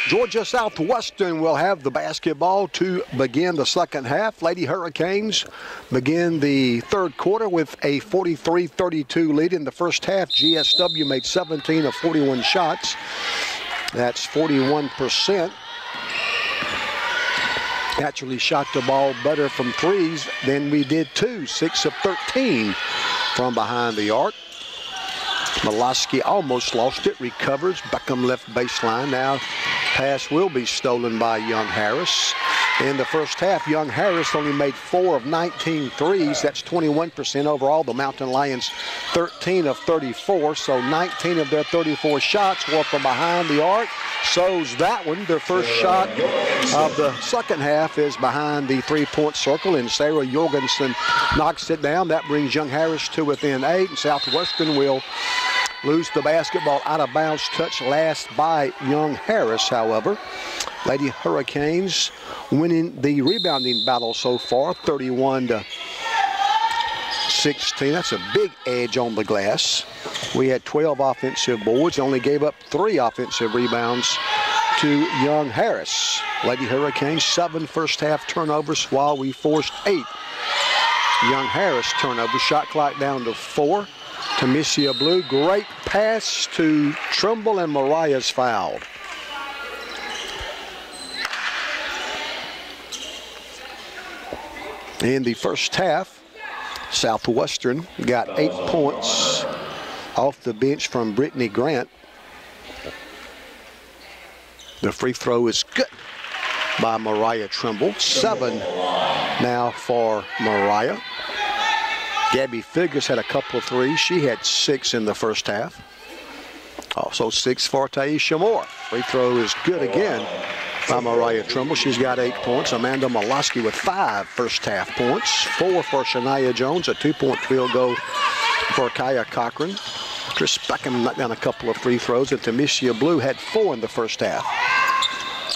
Georgia Southwestern will have the basketball to begin the second half. Lady Hurricanes begin the third quarter with a 43-32 lead. In the first half, GSW made 17 of 41 shots. That's 41%. Actually shot the ball better from threes than we did two. 6 of 13 from behind the arc. Moloski almost lost it, recovers. Beckham left baseline. Now pass will be stolen by Young Harris. In the first half, Young Harris only made 4 of 19 threes. That's 21% overall. The Mountain Lions 13 of 34. So 19 of their 34 shots were from behind the arc. So's that one. Their first shot of the second half is behind the three-point circle, and Sarah Jorgensen knocks it down. That brings Young Harris to within 8, and Southwestern will lose the basketball out of bounds. Touch last by Young Harris, however. Lady Hurricanes winning the rebounding battle so far, 31-16. That's a big edge on the glass. We had 12 offensive boards, only gave up 3 offensive rebounds to Young Harris. Lady Hurricanes, 7 first half turnovers while we forced 8. Young Harris turnovers, shot clock down to 4. Tamisha Blue, great pass to Trimble, and Mariah's fouled. In the first half, Southwestern got 8 points off the bench from Brittany Grant. The free throw is good by Mariah Trimble. 7 now for Mariah. Gabby Figures had a couple of threes. She had 6 in the first half. Also 6 for Taisha Moore. Free throw is good again by Mariah Trimble. She's got 8 points. Amanda Moloski with 5 first half points. 4 for Shania Jones. A 2-point field goal for Kaya Cochran. Chris Beckham knocked down a couple of free throws, and Tamisha Blue had 4 in the first half.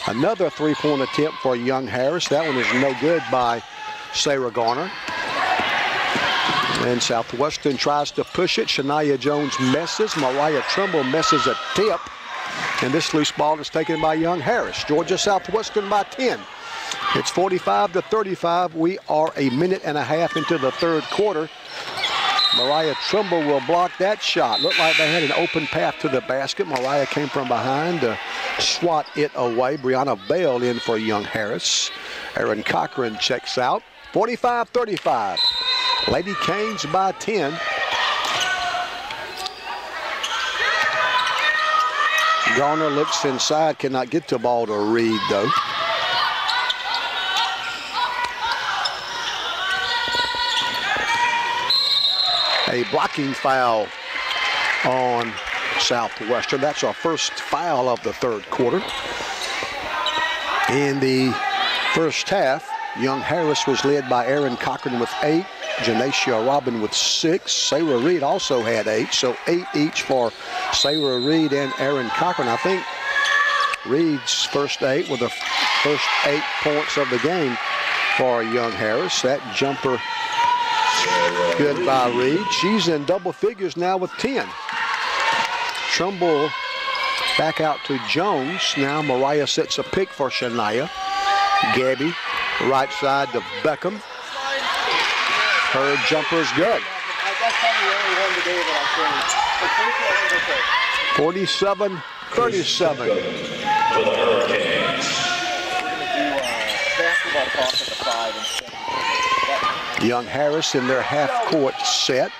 Another 3-point attempt for Young Harris. That one is no good by Sarah Garner. And Southwestern tries to push it. Shania Jones misses. Mariah Trimble misses a tip. And this loose ball is taken by Young Harris. Georgia Southwestern by 10. It's 45-35. We are a minute and a half into the third quarter. Mariah Trimble will block that shot. Looked like they had an open path to the basket. Mariah came from behind to swat it away. Brianna Bell in for Young Harris. Erin Cochran checks out. 45-35. Lady Canes by 10. Garner looks inside, cannot get the ball to Reed, though. A blocking foul on Southwestern. That's our first foul of the third quarter. In the first half, Young Harris was led by Erin Cochran with 8. Janacia Robin with 6. Sarah Reed also had 8, so 8 each for Sarah Reed and Erin Cochran. I think Reed's first 8 were the first 8 points of the game for Young Harris. That jumper good by Reed. She's in double figures now with 10. Trumbull back out to Jones. Now Mariah sets a pick for Shania. Gabby, right side to Beckham. Her jumper is good. 47-37. For the Hurricanes. Young Harris in their half-court set.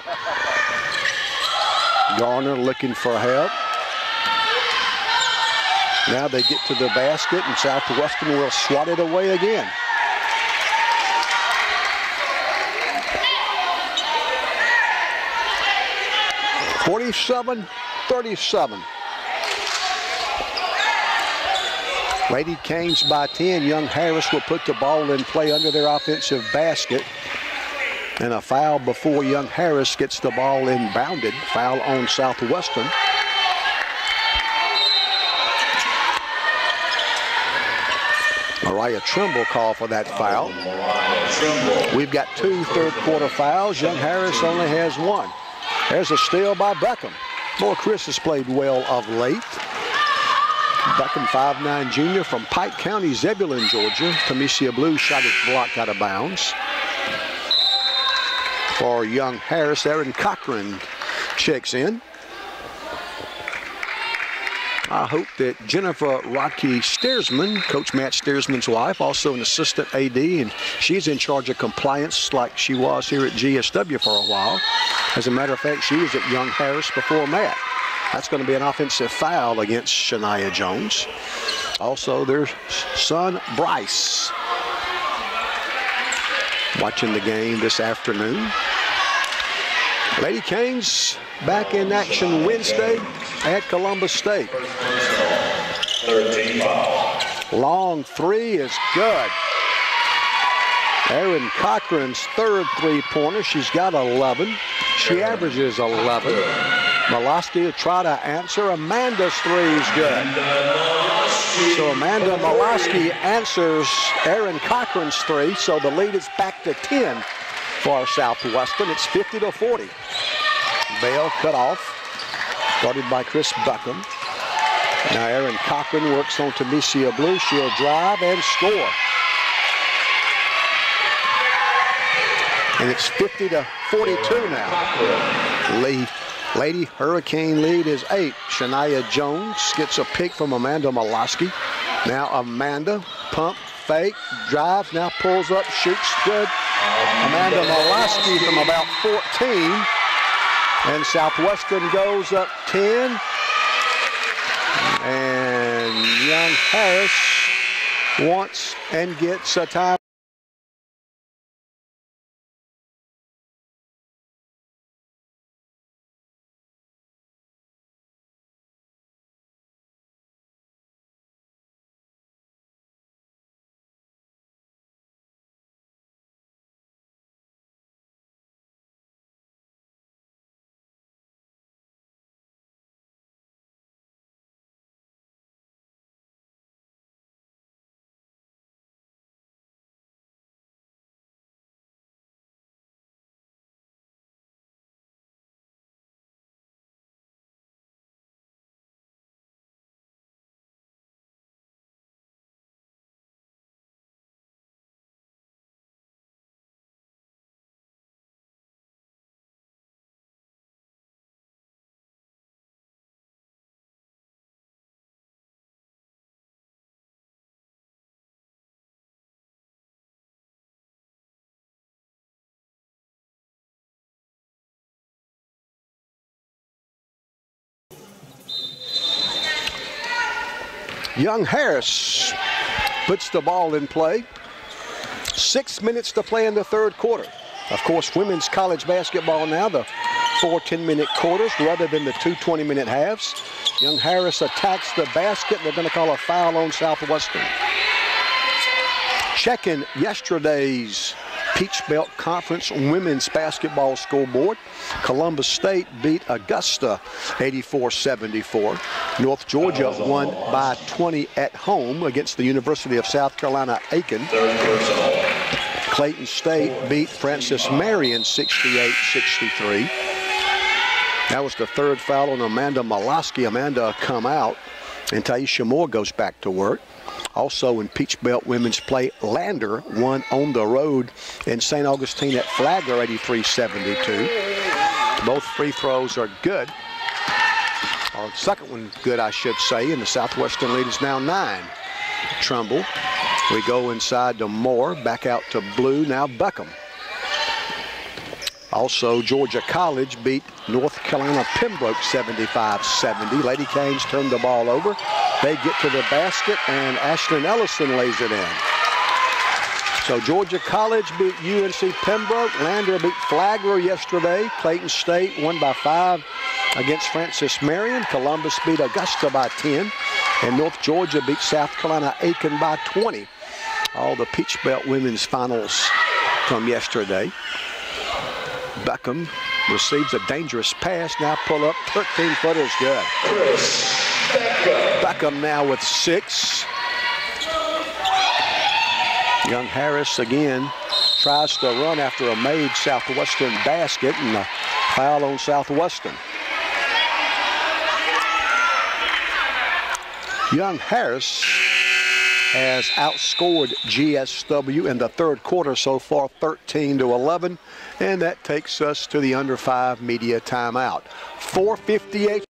Garner looking for help. Now they get to the basket, and Southwestern will swat it away again. (47-37). Lady Canes by 10. Young Harris will put the ball in play under their offensive basket. And a foul before Young Harris gets the ball inbounded. Foul on Southwestern. Mariah Trimble called for that foul. We've got 2 third-quarter fouls. Young Harris only has 1. There's a steal by Beckham. Boy, Chris has played well of late. Beckham, 5'9" junior from Pike County, Zebulon, Georgia. Tamicia Blue shot is blocked out of bounds. For young Harris, Aaron Cochran checks in. I hope that Jennifer Rocky Steersman, Coach Matt Steersman's wife, also an assistant AD, and she's in charge of compliance like she was here at GSW for a while. As a matter of fact, she was at young Harris before Matt. That's going to be an offensive foul against Shania Jones. Also, their son, Bryce, watching the game this afternoon. Lady Canes back in action Wednesday at Columbus State. Long three is good. Erin Cochran's third three-pointer. She's got 11. She averages 11. Molosky will try to answer. Amanda's three is good. So Amanda Molosky answers Erin Cochran's three, so the lead is back to 10 for Southwestern. It's 50-40. Bell cut off, guarded by Chris Buckham. Now Erin Cochran works on Tamicia Blue. She'll drive and score. And it's 50-42 now. Lady Hurricane lead is 8. Shania Jones gets a pick from Amanda Molosky. Now Amanda, pump, fake, drives, now pulls up, shoots good. Amanda Molosky from about 14. And Southwestern goes up 10. And young Harris wants and gets a time. Young Harris puts the ball in play. 6 minutes to play in the third quarter. Of course, women's college basketball now, the 4 10-minute quarters rather than the 2 20-minute halves. Young Harris attacks the basket. They're going to call a foul on Southwestern. Checking yesterday's Peach Belt Conference women's basketball scoreboard. Columbus State beat Augusta 84-74. North Georgia won by 20 at home against the University of South Carolina, Aiken. Clayton State beat Francis Marion 68-63. That was the third foul on Amanda Molosky. Amanda come out, and Taisha Moore goes back to work. Also in Peach Belt women's play, Lander won on the road in St. Augustine at Flagler 83-72. Both free throws are good. Or the second one good, I should say, and the Southwestern lead is now 9. Trumbull. We go inside to Moore, back out to Blue, now Buckham. Also, Georgia College beat North Carolina Pembroke 75-70. Lady Canes turned the ball over. They get to the basket, and Ashlyn Ellison lays it in. So Georgia College beat UNC Pembroke. Lander beat Flagler yesterday. Clayton State won by 5 against Francis Marion. Columbus beat Augusta by 10. And North Georgia beat South Carolina Aiken by 20. All the Peach Belt women's finals from yesterday. Buckham receives a dangerous pass. Now pull up, 13-footer is good. Buckham now with 6. Young Harris again tries to run after a made Southwestern basket, and a foul on Southwestern. Young Harris has outscored GSW in the third quarter so far, 13-11, and that takes us to the under 5 media timeout. 4:58.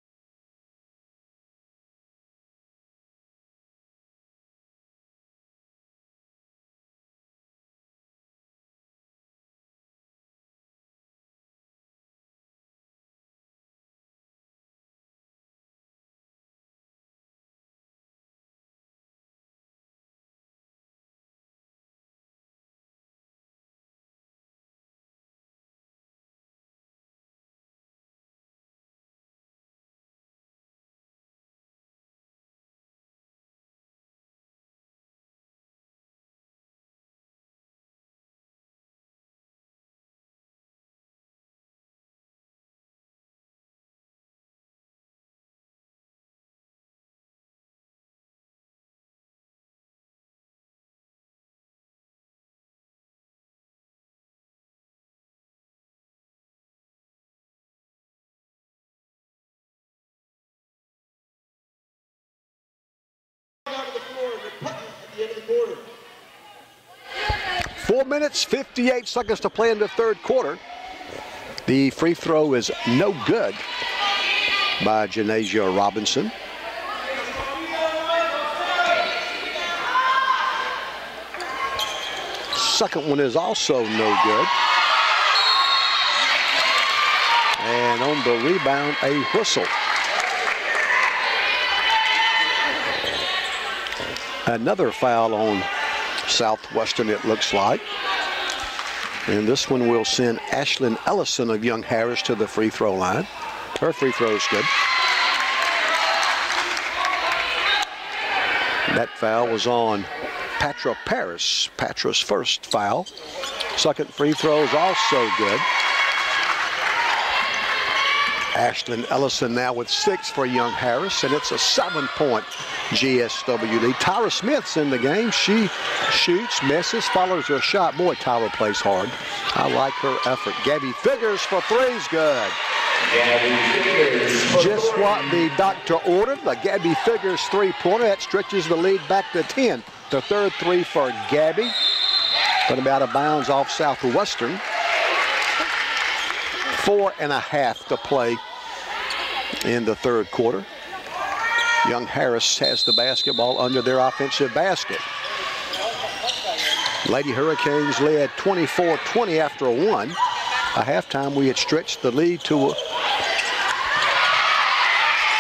Out of the floor at the end of the quarter. 4 minutes, 58 seconds to play in the third quarter. The free throw is no good by Janasia Robinson. Second one is also no good. And on the rebound, a whistle. Another foul on Southwestern, it looks like. And this one will send Ashlyn Ellison of Young Harris to the free throw line. Her free throw is good. That foul was on Patra Paris. Patra's first foul. Second free throw is also good. Ashlyn Ellison now with 6 for Young Harris, and it's a 7-point GSW lead. Tyra Smith's in the game. She shoots, misses, follows her shot. Boy, Tyra plays hard. I like her effort. Gabby Figures for 3 is good. Just what the doctor ordered. The Gabby Figures 3-pointer. That stretches the lead back to 10. The third 3 for Gabby. But about out of bounds off Southwestern. 4.5 to play in the third quarter. Young Harris has the basketball under their offensive basket. Lady Hurricanes led 24-20 after a 1. At halftime, we had stretched the lead to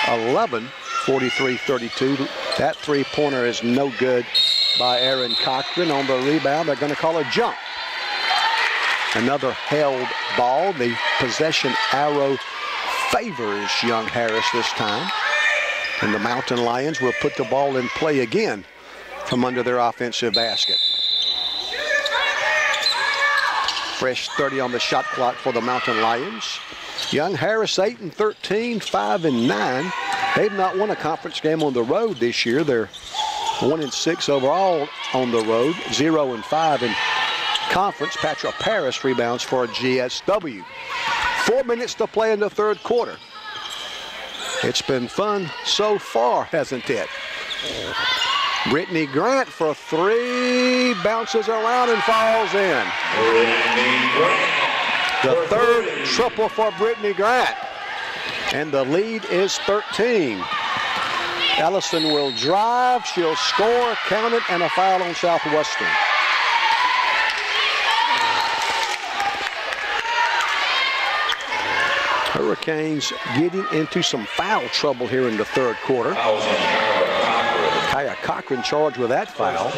11, 43-32. That 3-pointer is no good by Erin Cochran. On the rebound, they're going to call a jump. Another held ball. The possession arrow favors Young Harris this time. And the Mountain Lions will put the ball in play again from under their offensive basket. Fresh 30 on the shot clock for the Mountain Lions. Young Harris 8-13, 5-9. They've not won a conference game on the road this year. They're 1-6 overall on the road, 0-5 in conference. Patra Paris rebounds for GSW. 4 minutes to play in the third quarter. It's been fun so far, hasn't it? Brittany Grant for 3, bounces around and falls in. The third triple for Brittany Grant. And the lead is 13. Ellison will drive, she'll score, count it, and a foul on Southwestern. Hurricanes getting into some foul trouble here in the third quarter. Kaya Cochran charged with that foul.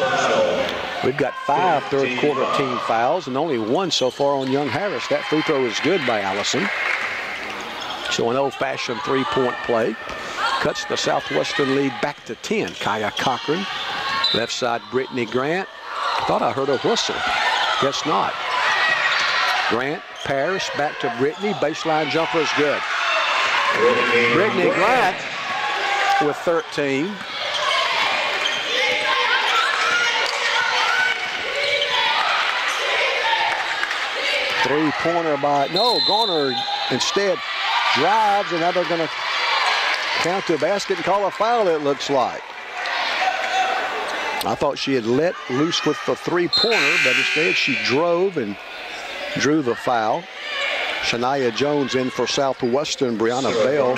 We've got 5 third quarter team fouls and only 1 so far on Young Harris. That free throw is good by Allison. So an old-fashioned 3-point play. Cuts the Southwestern lead back to 10. Kaya Cochran. Left side, Brittany Grant. Thought I heard a whistle. Guess not. Grant, Paris, back to Brittany. Baseline jumper is good. Brittany Grant with 13. Three-pointer by, no, Garner instead drives, and now they're going to count to the basket and call a foul, it looks like. I thought she had let loose with the three-pointer, but instead she drove and drew the foul. Shania Jones in for Southwestern. Brianna Bell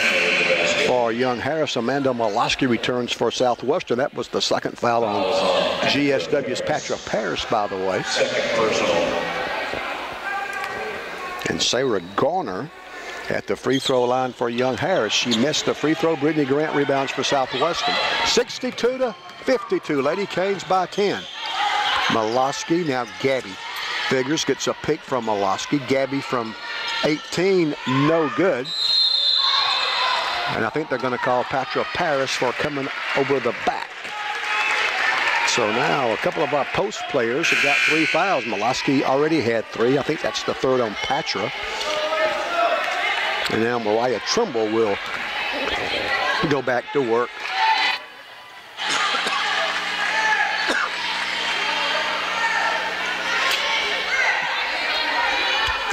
for Young Harris. Amanda Molosky returns for Southwestern. That was the second foul on GSW's Patra Paris, by the way. And Sarah Garner at the free throw line for Young Harris. She missed the free throw. Brittany Grant rebounds for Southwestern. 62-52. Lady Canes by 10. Molosky, now Gabby Figures gets a pick from Molosky. Gabby from 18, no good. And I think they're going to call Patra Paris for coming over the back. So now a couple of our post players have got 3 fouls. Molosky already had 3. I think that's the third on Patra. And now Mariah Trimble will go back to work.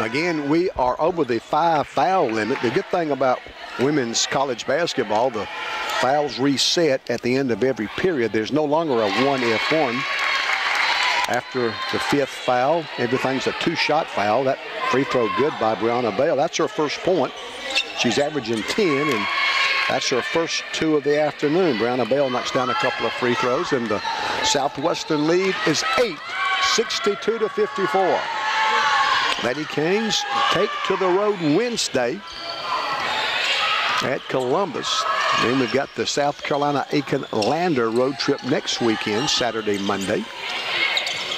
Again, we are over the 5 foul limit. The good thing about women's college basketball, the fouls reset at the end of every period. There's no longer a 1-if-1. After the 5th foul, everything's a 2-shot foul. That free throw good by Brianna Bell. That's her first point. She's averaging 10, and that's her first 2 of the afternoon. Brianna Bell knocks down a couple of free throws, and the Southwestern lead is 8, 62-54. Lady Canes take to the road Wednesday at Columbus. Then we've got the South Carolina Aiken-Lander road trip next weekend, Saturday, Monday.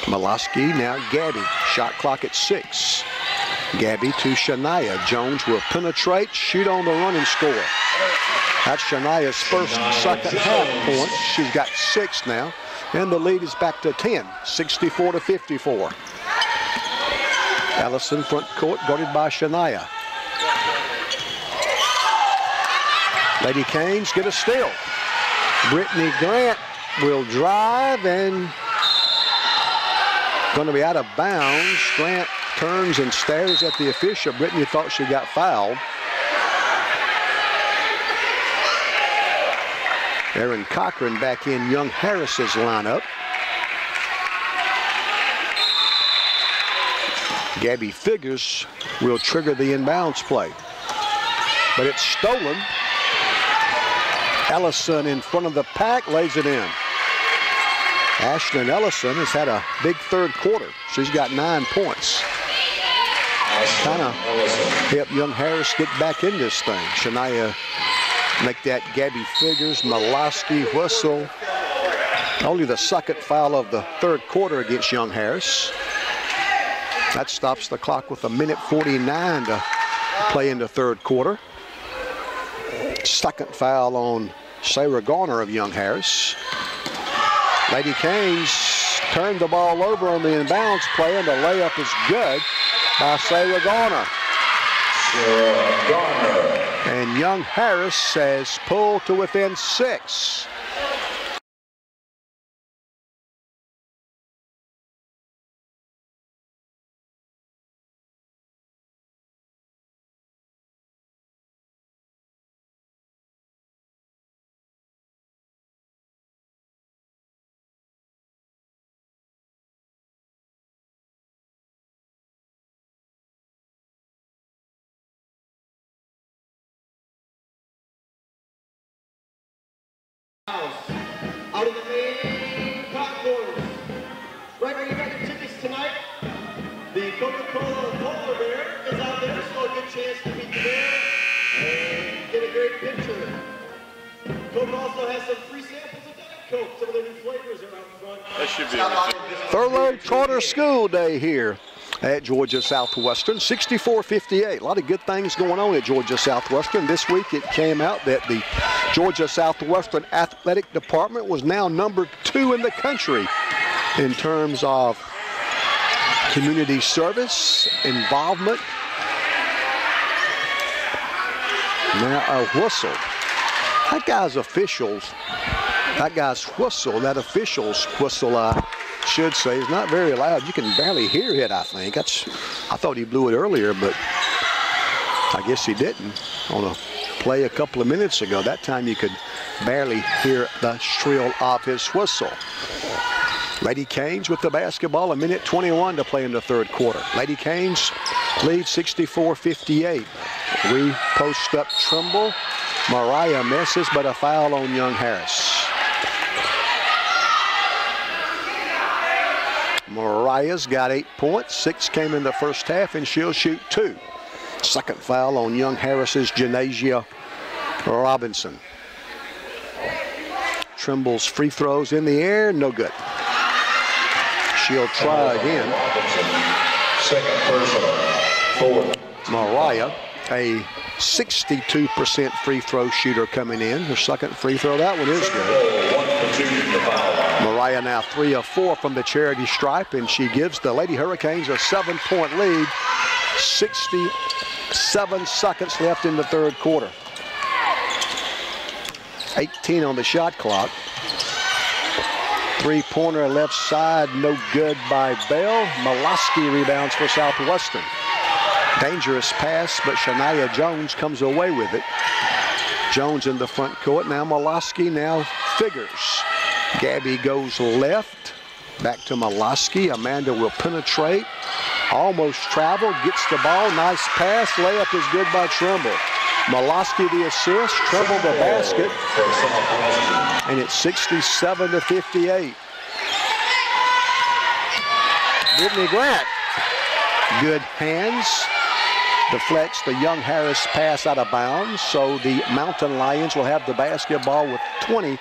Molosky, now Gabby. Shot clock at 6. Gabby to Shania. Jones will penetrate, shoot on the run, and score. That's Shania's first second half points. She's got 6 now, and the lead is back to 10, 64-54. Allison front court, guarded by Shania. Lady Canes get a steal. Brittany Grant will drive and going to be out of bounds. Grant turns and stares at the official. Brittany thought she got fouled. Erin Cochran back in Young Harris's lineup. Gabby Figures will trigger the inbounds play. But it's stolen. Ellison in front of the pack, lays it in. Ashlyn Ellison has had a big third quarter. She's got 9 points. Kind of help Young Harris get back in this thing. Shania make that Gabby Figures, Molosky whistle. Only the second foul of the third quarter against Young Harris. That stops the clock with 1:49 to play in the third quarter. Second foul on Sarah Garner of Young Harris. Lady Canes turned the ball over on the inbounds play, and the layup is good by Sarah Garner. Sarah Garner. And Young Harris has pulled to within 6. Out of the main popcorns. Right where you got the tickets tonight, the Coca-Cola polar bear is out there, so a good chance to meet the bear and get a great picture. Coke also has some free samples of Diet Coke. Some of their new flavors are out front. That should be Third quarter school day here at Georgia Southwestern, 64-58. A lot of good things going on at Georgia Southwestern. This week it came out that the Georgia Southwestern Athletic Department was now number 2 in the country in terms of community service, involvement. Now a whistle. That guy's whistle, that official's whistle, I should say, is not very loud. You can barely hear it, I think. I thought he blew it earlier, but I guess he didn't on a play a couple of minutes ago. That time you could barely hear the shrill of his whistle. Lady Canes with the basketball, 1:21 to play in the third quarter. Lady Canes lead 64-58. We post up Trimble. Mariah misses, but a foul on Young Harris. Mariah's got 8 points. 6 came in the first half, and she'll shoot 2. Second foul on Young Harris's Janasia Robinson. Trimble's free throws in the air, no good. She'll try again. Second personal. Mariah, a 62% free throw shooter coming in. Her second free throw, that one is good. Mariah now 3 of 4 from the charity stripe, and she gives the Lady Hurricanes a 7-point lead. 67 seconds left in the third quarter. 18 on the shot clock. Three-pointer left side, no good by Bell. Molosky rebounds for Southwestern. Dangerous pass, but Shania Jones comes away with it. Jones in the front court. Now Molosky now figures. Gabby goes left. Back to Molosky. Amanda will penetrate. Almost travel. Gets the ball. Nice pass. Layup is good by Trimble. Molosky the assist. Trimble the basket. And it's 67-58. Brittany Grant. Good hands. Deflects the Young Harris pass out of bounds. So the Mountain Lions will have the basketball with 20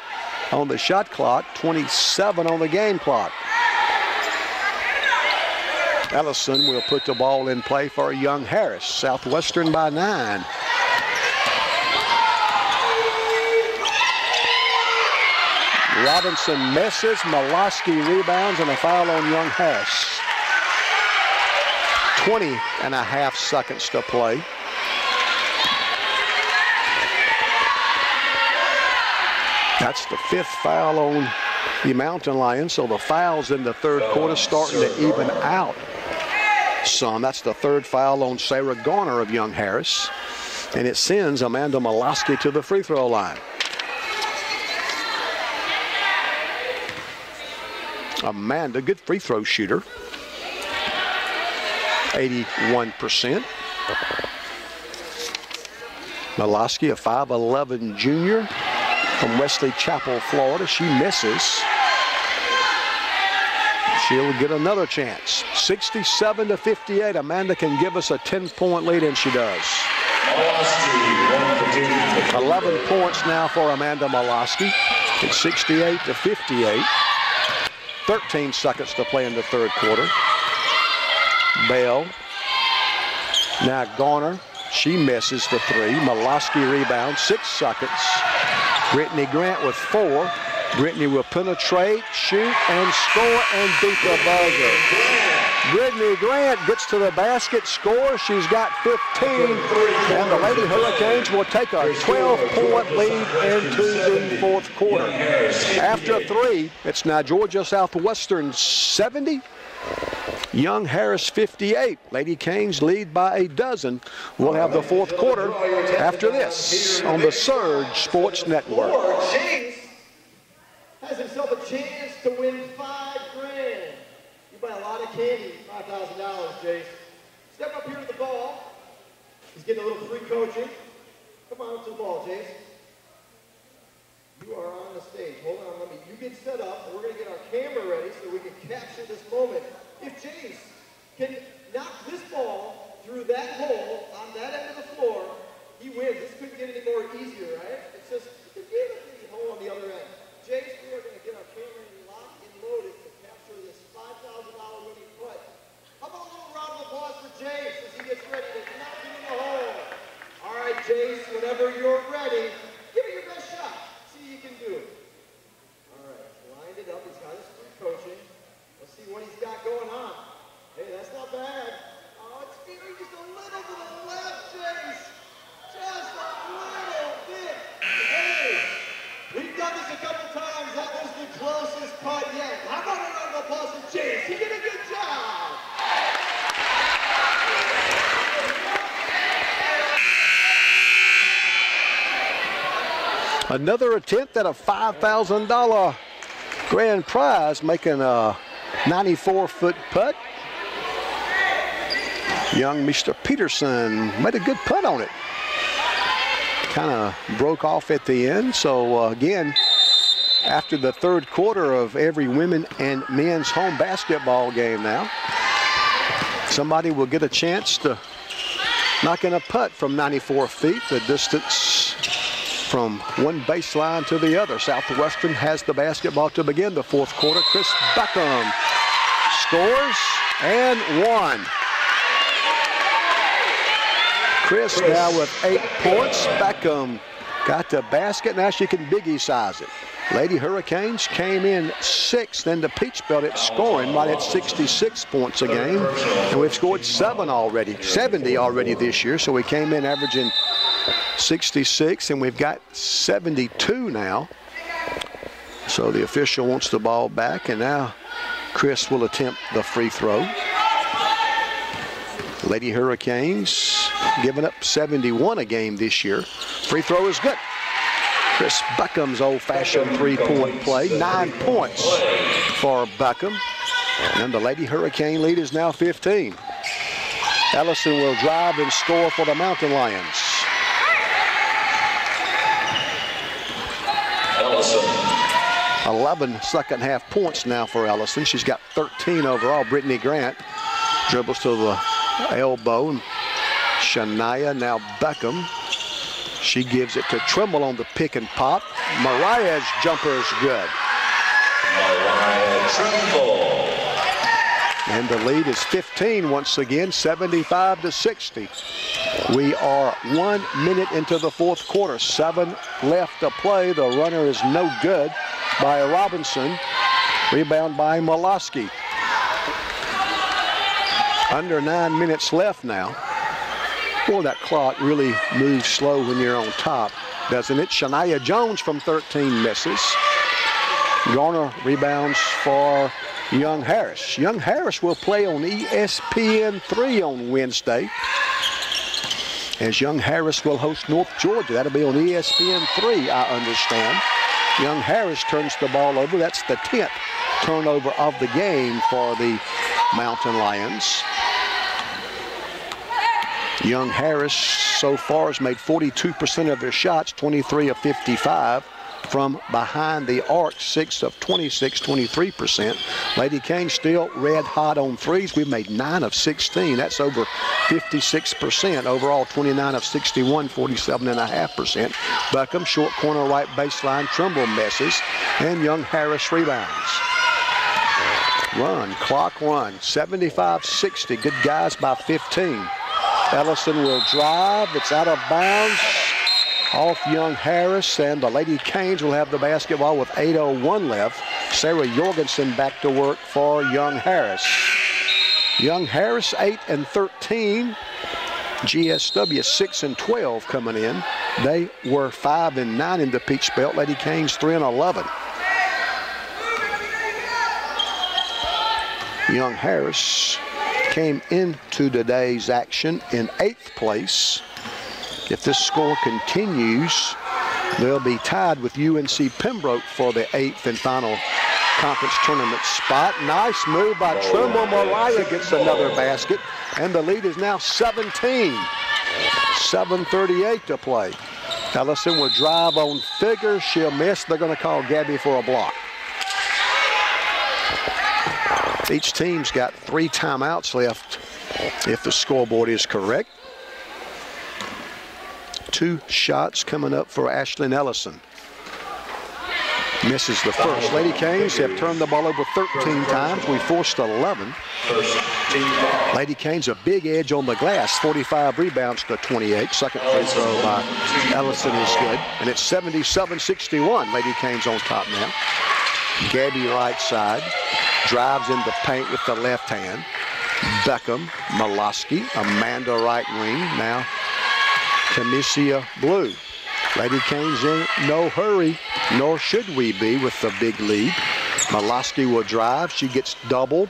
on the shot clock, 27 on the game clock. Ellison will put the ball in play for Young Harris. Southwestern by 9. Robinson misses. Molosky rebounds, and a foul on Young Harris. 20.5 seconds to play. That's the 5th foul on the Mountain Lions, so the fouls in the third quarter starting to even out some. That's the 3rd foul on Sarah Garner of Young Harris, and it sends Amanda Molosky to the free throw line. Amanda, good free throw shooter. 81%. Molosky, a 5'11 junior from Wesley Chapel, Florida. She misses. She'll get another chance. 67-58. Amanda can give us a 10-point lead, and she does. 11 points now for Amanda Molosky. It's 68-58. 13 seconds to play in the third quarter. Bell. Now Garner. She misses the 3. Molosky rebounds. 6 seconds. Brittany Grant with 4. Brittany will penetrate, shoot, and score, and beat the buzzer. Brittany Grant gets to the basket, scores. She's got 15, and the Lady Hurricanes will take a 12-point lead into the fourth quarter. After 3, it's now Georgia Southwestern 70. Young Harris 58. Lady Canes lead by a dozen. We'll have the fourth quarter after this on the Surge Sports Network. James has himself a chance to win $5,000. You buy a lot of candy, $5,000, Jace. Step up here to the ball. He's getting a little free coaching. Come on up to the ball, Jace. You are on the stage. Hold on, you get set up. We're going to get our camera ready so we can capture this moment. If Jace can knock this ball through that hole on that end of the floor, he wins. This couldn't get any more easier, right? It's just the hole on the other end. Jace, we are going to get our camera locked and loaded to capture this $5,000 winning putt. How about a little round of applause for Jace as he gets ready to knock it in the hole? All right, Jace, whenever you're ready, give it your best shot. See what you can do. All right, lined it up. He's got his free coaching. Let's see what he's got going on. Hey, that's not bad. Oh, it's feeling just a little to the left, Jace. Just a little bit. Hey, we've done this a couple times. That was the closest putt yet. How about a round of applause for Jace? He did a good job. Another attempt at a $5,000 grand prize, making a 94-foot putt. Young Mr. Peterson made a good putt on it. Kind of broke off at the end. So again, after the third quarter of every women and men's home basketball game now, somebody will get a chance to knock in a putt from 94 feet, the distance from one baseline to the other. Southwestern has the basketball to begin the fourth quarter. Chris Beckham scores and one. Chris now with 8 points. Beckham got the basket. Now she can biggie size it. Lady Hurricanes came in 6th in the Peach Belt at scoring, right at 66 points a game. And we've scored 70 already this year. So we came in averaging 66, and we've got 72 now. So the official wants the ball back, and now Chris will attempt the free throw. Lady Hurricanes giving up 71 a game this year. Free throw is good. Chris Beckham's old-fashioned three-point play. 9 points for Beckham. And the Lady Hurricane lead is now 15. Ellison will drive and score for the Mountain Lions. Ellison. 11 second-half points now for Ellison. She's got 13 overall. Brittany Grant dribbles to the elbow. And Shania, now Beckham. She gives it to Trimble on the pick and pop. Mariah's jumper is good. Mariah Trimble. And the lead is 15 once again, 75-60. We are 1 minute into the fourth quarter. 7 left to play. The runner is no good by Robinson. Rebound by Molosky. Under 9 minutes left now. Boy, that clock really moves slow when you're on top, doesn't it? Shania Jones from 13 misses. Garner rebounds for Young Harris. Young Harris will play on ESPN3 on Wednesday, as Young Harris will host North Georgia. That'll be on ESPN3, I understand. Young Harris turns the ball over. That's the 10th turnover of the game for the Mountain Lions. Young Harris so far has made 42% of their shots, 23 of 55. From behind the arc, 6 of 26, 23%. Lady Kane still red hot on threes. We've made 9 of 16. That's over 56%. Overall, 29 of 61, 47.5%. Beckham, short corner right baseline. Trimble misses. And Young Harris rebounds. Clock run, 75-60. Good guys by 15. Ellison will drive. It's out of bounds. Off Young Harris, and the Lady Canes will have the basketball with 8:01 left. Sarah Jorgensen back to work for Young Harris. Young Harris 8 and 13. GSW 6 and 12 coming in. They were 5 and 9 in the Peach Belt. Lady Canes 3 and 11. Young Harris came into today's action in 8th place. If this score continues, they'll be tied with UNC Pembroke for the 8th and final conference tournament spot. Nice move by Trimble. Mariah gets another basket, and the lead is now 17. 7:38 to play. Ellison will drive on Figure. She'll miss. They're going to call Gabby for a block. Each team's got 3 timeouts left if the scoreboard is correct. 2 shots coming up for Ashlyn Ellison. Misses the first. Lady Canes have turned the ball over 13 times. We forced 11. Lady Canes a big edge on the glass. 45 rebounds to 28. Second free throw by Ellison is good. And it's 77-61. Lady Canes on top now. Gabby right side. Drives in the paint with the left hand. Beckham, Molosky, Amanda right wing. Now Camicia Blue. Lady Canes in no hurry, nor should we be with the big lead. Molosky will drive. She gets doubled.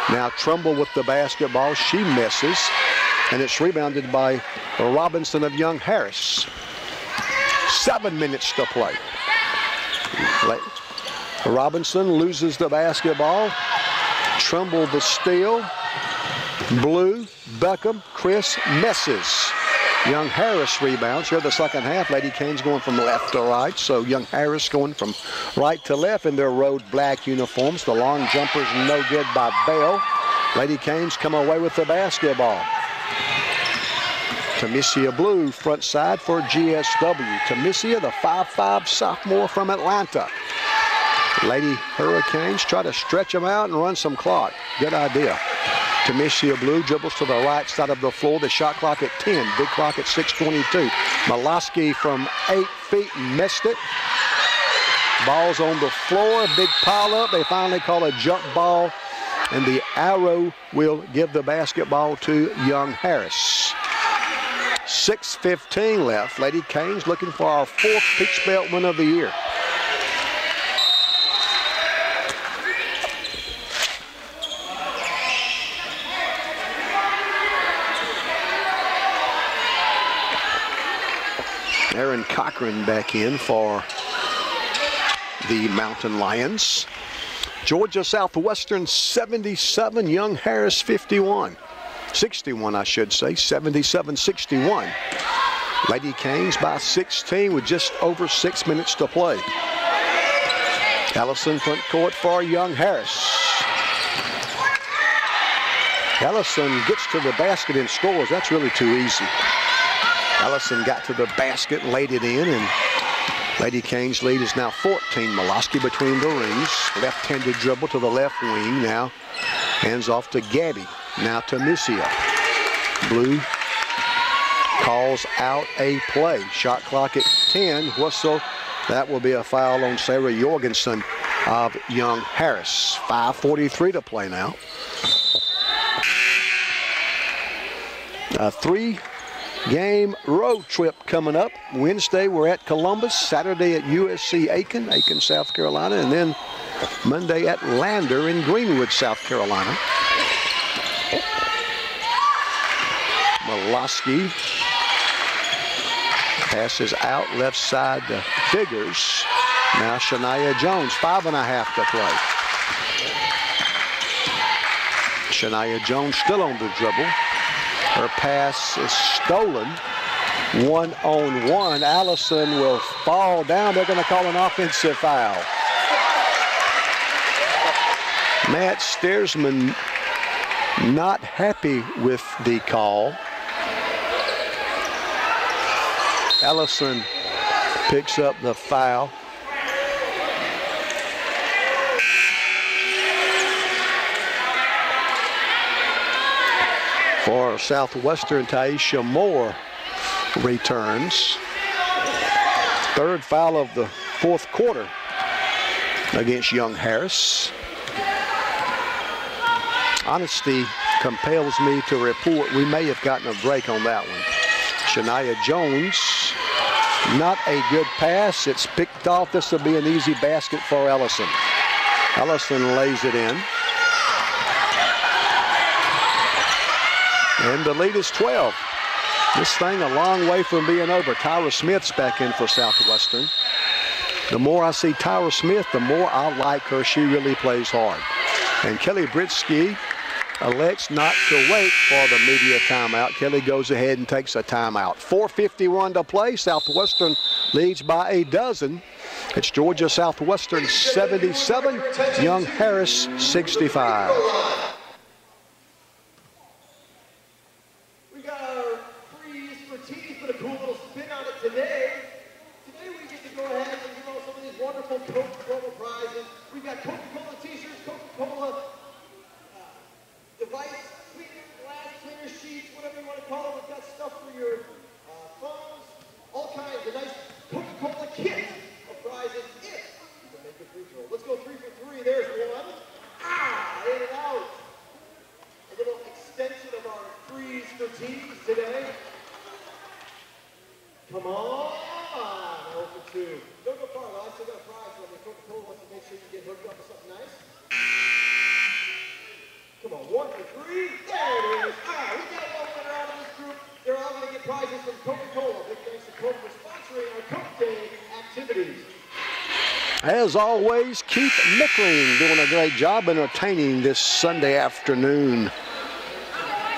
Now Trimble with the basketball. She misses. And it's rebounded by Robinson of Young Harris. 7 minutes to play. Robinson loses the basketball. Trimble the steal. Blue, Beckham, Chris misses. Young Harris rebounds. Here the second half. Lady Canes going from left to right. So Young Harris going from right to left in their road black uniforms. The long jumpers no good by Bell. Lady Canes come away with the basketball. Tamicia Blue front side for GSW. Tamicia, the 5'5" sophomore from Atlanta. Lady Hurricanes try to stretch them out and run some clock. Good idea. Tamicia Blue dribbles to the right side of the floor. The shot clock at 10. Big clock at 6:22. Malosky from 8 feet missed it. Ball's on the floor. Big pile up. They finally call a jump ball. And the arrow will give the basketball to Young Harris. 6:15 left. Lady Canes looking for our 4th Peach Belt win of the year. Aaron Cochran back in for the Mountain Lions. Georgia Southwestern 77, Young Harris 51. 61, I should say, 77-61. Lady Canes by 16 with just over 6 minutes to play. Allison front court for Young Harris. Allison gets to the basket and scores. That's really too easy. Allison got to the basket, laid it in, and Lady Canes' lead is now 14. Malosky between the rings. Left-handed dribble to the left wing. Now hands off to Gabby. Now to Missia. Blue calls out a play. Shot clock at 10. Whistle. That will be a foul on Sarah Jorgensen of Young Harris. 5:43 to play now. A 3-game road trip coming up. Wednesday we're at Columbus, Saturday at USC Aiken, South Carolina, and then Monday at Lander in Greenwood, South Carolina. Malosky passes out left side to Figures. Now Shania Jones, 5.5 to play. Shania Jones still on the dribble. Her pass is stolen. 1-on-1. Allison will fall down. They're going to call an offensive foul. Matt Steersman not happy with the call. Allison picks up the foul. For Southwestern, Taisha Moore returns. 3rd foul of the 4th quarter against Young Harris. Honesty compels me to report we may have gotten a break on that one. Shania Jones, not a good pass. It's picked off. This will be an easy basket for Ellison. Ellison lays it in. And the lead is 12. This thing a long way from being over. Tyra Smith's back in for Southwestern. The more I see Tyra Smith, the more I like her. She really plays hard. And Kelly Britsky elects not to wait for the media timeout. Kelly goes ahead and takes a timeout. 4:51 to play. Southwestern leads by a dozen. It's Georgia Southwestern 77, Young Harris 65. We got our freeze for teams, but a cool little spin on it today. Today we get to go ahead and give out some of these wonderful Coca-Cola prizes. We've got Coca-Cola t-shirts, Coca-Cola device cleaner, glass cleaner sheets, whatever you want to call it. We've got stuff for your phones, all kinds of nice Coca-Cola kit of prizes if you can make a free throw. Let's go 3 for 3. There's one. In and out. A little extension of our freeze for teams today. Come on. 0 for 2. Don't go far, though. I still got a prize for me. Coca-Cola wants to make sure you get hooked up with something nice. activities. As always, Keith Mickling doing a great job entertaining this Sunday afternoon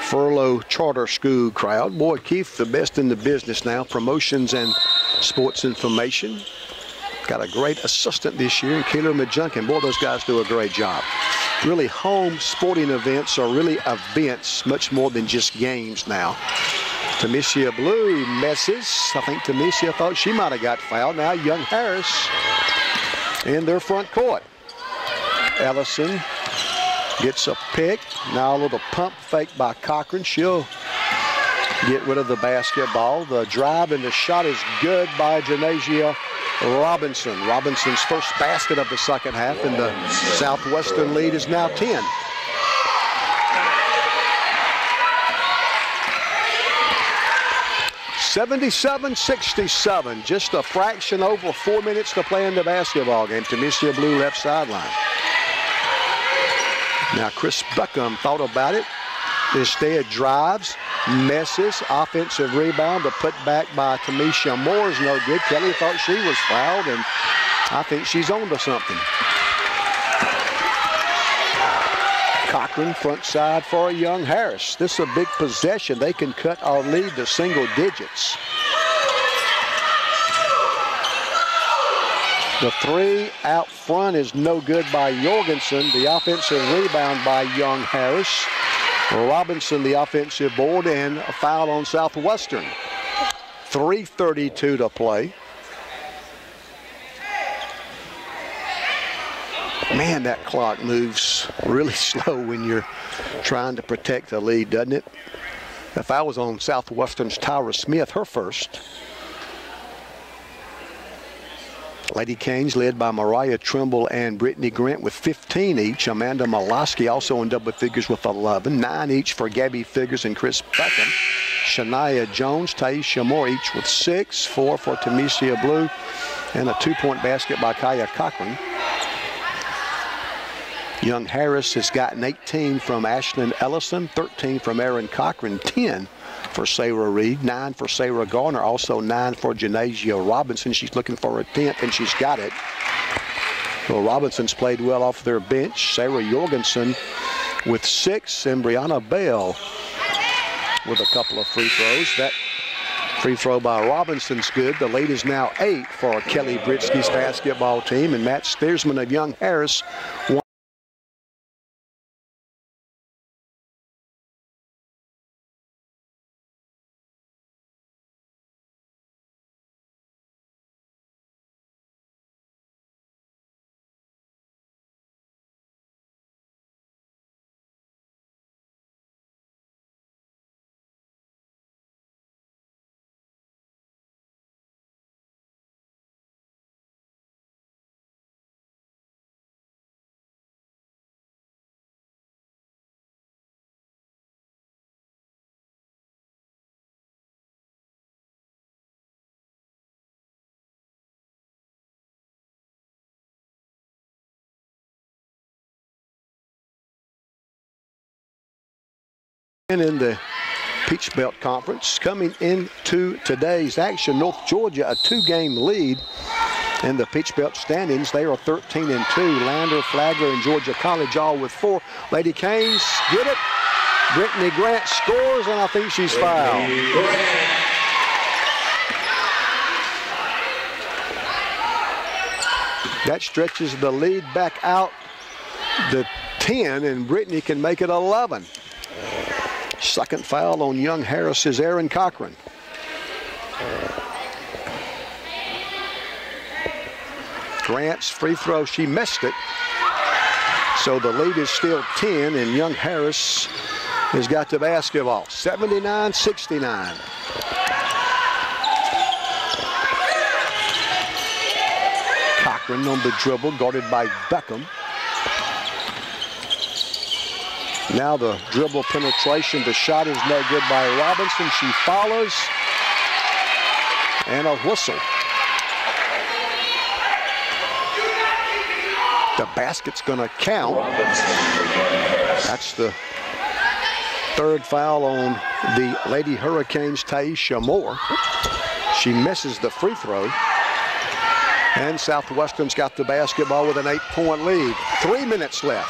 Furlough Charter School crowd. Boy, Keith, the best in the business now, promotions and sports information. Got a great assistant this year, Keeler Majunkin. Boy, those guys do a great job. Really, home sporting events are really events, much more than just games now. Tamicia Blue misses. I think Tamicia thought she might have got fouled. Now Young Harris in their front court. Ellison gets a pick. Now a little pump fake by Cochran. She'll get rid of the basketball. The drive and the shot is good by Janasia Robinson. Robinson's first basket of the second half, and the Southwestern lead is now 10. (77-67), just a fraction over 4 minutes to play in the basketball game. Tamicia Blue left sideline. Now Chris Beckham thought about it. Instead drives, misses, offensive rebound, but put back by Tamisha Moore is no good. Kelly thought she was fouled, and I think she's on to something. Cochran front side for Young Harris. This is a big possession. They can cut our lead to single digits. The three out front is no good by Jorgensen. The offensive rebound by Young Harris. Robinson, the offensive board, and a foul on Southwestern. 3:32 to play. Man, that clock moves really slow when you're trying to protect the lead, doesn't it? If I was on Southwestern's Tyra Smith, her first. Lady Canes led by Mariah Trimble and Brittany Grant with 15 each. Amanda Maloski also in double figures with 11. 9 each for Gabby Figures and Chris Beckham. Shania Jones, Taisha Moore each with 6. 4 for Tamicia Blue. And a 2-point basket by Kaya Cochran. Young Harris has gotten 18 from Ashlyn Ellison, 13 from Aaron Cochran, 10 for Sarah Reed, 9 for Sarah Garner, also 9 for Janasia Robinson. She's looking for a 10th, and she's got it. Well, Robinson's played well off their bench. Sarah Jorgensen with 6, and Brianna Bell with a couple of free throws. That free throw by Robinson's good. The lead is now 8 for Kelly Britsky's basketball team, and Matt Steersman of Young Harris won. In the Peach Belt Conference, coming into today's action, North Georgia a 2-game lead in the Peach Belt standings. They are 13-2. Lander, Flagler, and Georgia College all with 4. Lady Canes get it. Brittany Grant scores, and I think she's fouled. That stretches the lead back out the 10, and Brittany can make it 11. Second foul on Young Harris is Aaron Cochran. Grant's free throw, she missed it. So the lead is still 10, and Young Harris has got the basketball. 79-69. Cochran on the dribble, guarded by Beckham. Now the dribble penetration. The shot is no good by Robinson. She follows. And a whistle. The basket's going to count. That's the third foul on the Lady Hurricanes' Taisha Moore. She misses the free throw. And Southwestern's got the basketball with an 8-point lead. 3 minutes left.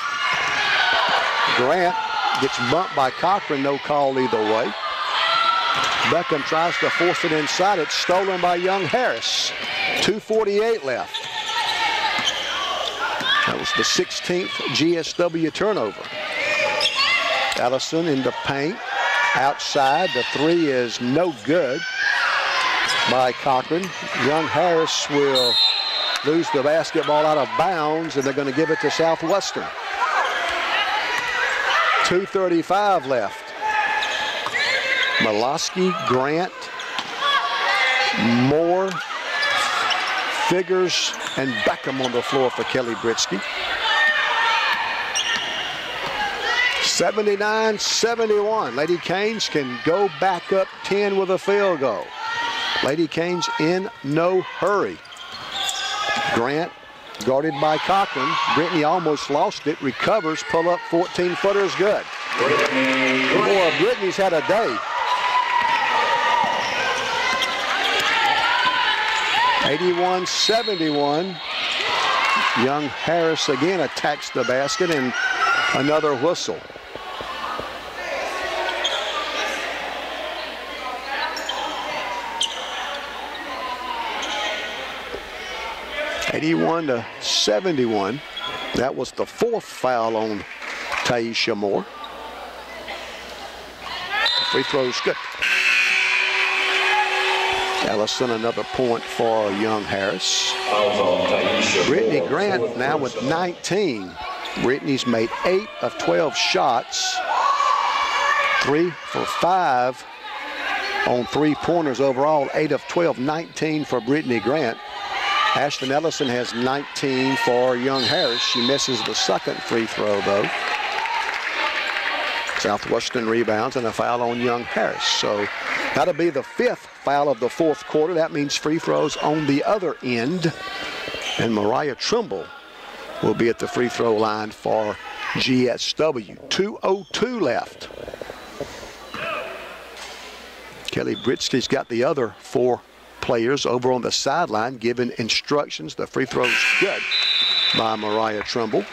Grant gets bumped by Cochran, no call either way. Beckham tries to force it inside. It's stolen by Young Harris. 2:48 left. That was the 16th GSW turnover. Ellison in the paint. Outside, the three is no good by Cochran. Young Harris will lose the basketball out of bounds, and they're going to give it to Southwestern. 2:35 left. Malosky, Grant, Moore, Figures, and Beckham on the floor for Kelly Britsky. 79-71. Lady Canes can go back up 10 with a field goal. Lady Canes in no hurry. Grant guarded by Cochran. Brittany almost lost it. Recovers. Pull up 14-footer is good. Boy, Brittany's had a day. 81-71. Young Harris again attacks the basket, and another whistle. (81-71). That was the fourth foul on Taisha Moore. Free throw's good. Ellison, another point for Young Harris. Brittany Grant now with 19. Brittany's made 8 of 12 shots. 3 for 5 on three-pointers overall. 8 of 12, 19 for Brittany Grant. Ashton Ellison has 19 for Young Harris. She misses the second free throw, though. Southwestern rebounds and a foul on Young Harris. So that'll be the 5th foul of the 4th quarter. That means free throws on the other end. And Mariah Trimble will be at the free throw line for GSW. 2:02 left. Kelly Britsky's got the other 4 players over on the sideline giving instructions. The free throw's good by Mariah Trimble.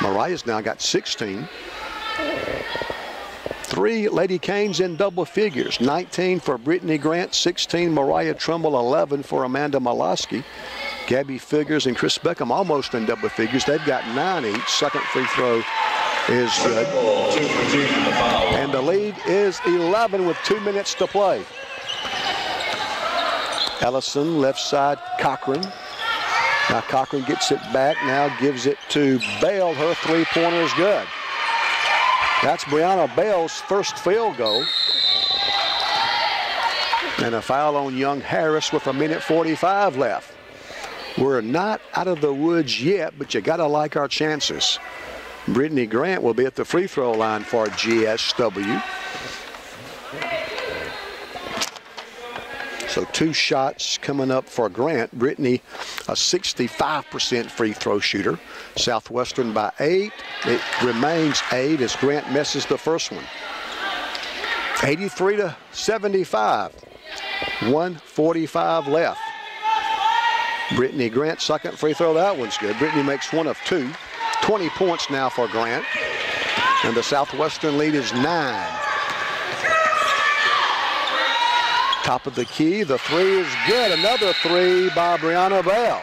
Mariah's now got 16. 3 Lady Canes in double figures. 19 for Brittany Grant, 16 Mariah Trimble, 11 for Amanda Malosky. Gabby Figures and Chris Beckham almost in double figures. They've got 9 each. Second free throw is good. And the lead is 11 with 2 minutes to play. Ellison, left side, Cochran. Now Cochran gets it back, now gives it to Bell. Her three-pointer is good. That's Brianna Bell's first field goal. And a foul on Young Harris with 1:45 left. We're not out of the woods yet, but you gotta like our chances. Brittany Grant will be at the free throw line for GSW. So 2 shots coming up for Grant. Brittany, a 65% free throw shooter. Southwestern by 8. It remains 8 as Grant misses the first one. 83-75. 1:45 left. Brittany Grant, second free throw. That one's good. Brittany makes 1 of 2. 20 points now for Grant. And the Southwestern lead is 9. Top of the key, the 3 is good. Another 3 by Brianna Bell.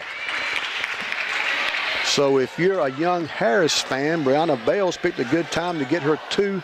So if you're a Young Harris fan, Brianna Bell's picked a good time to get her 2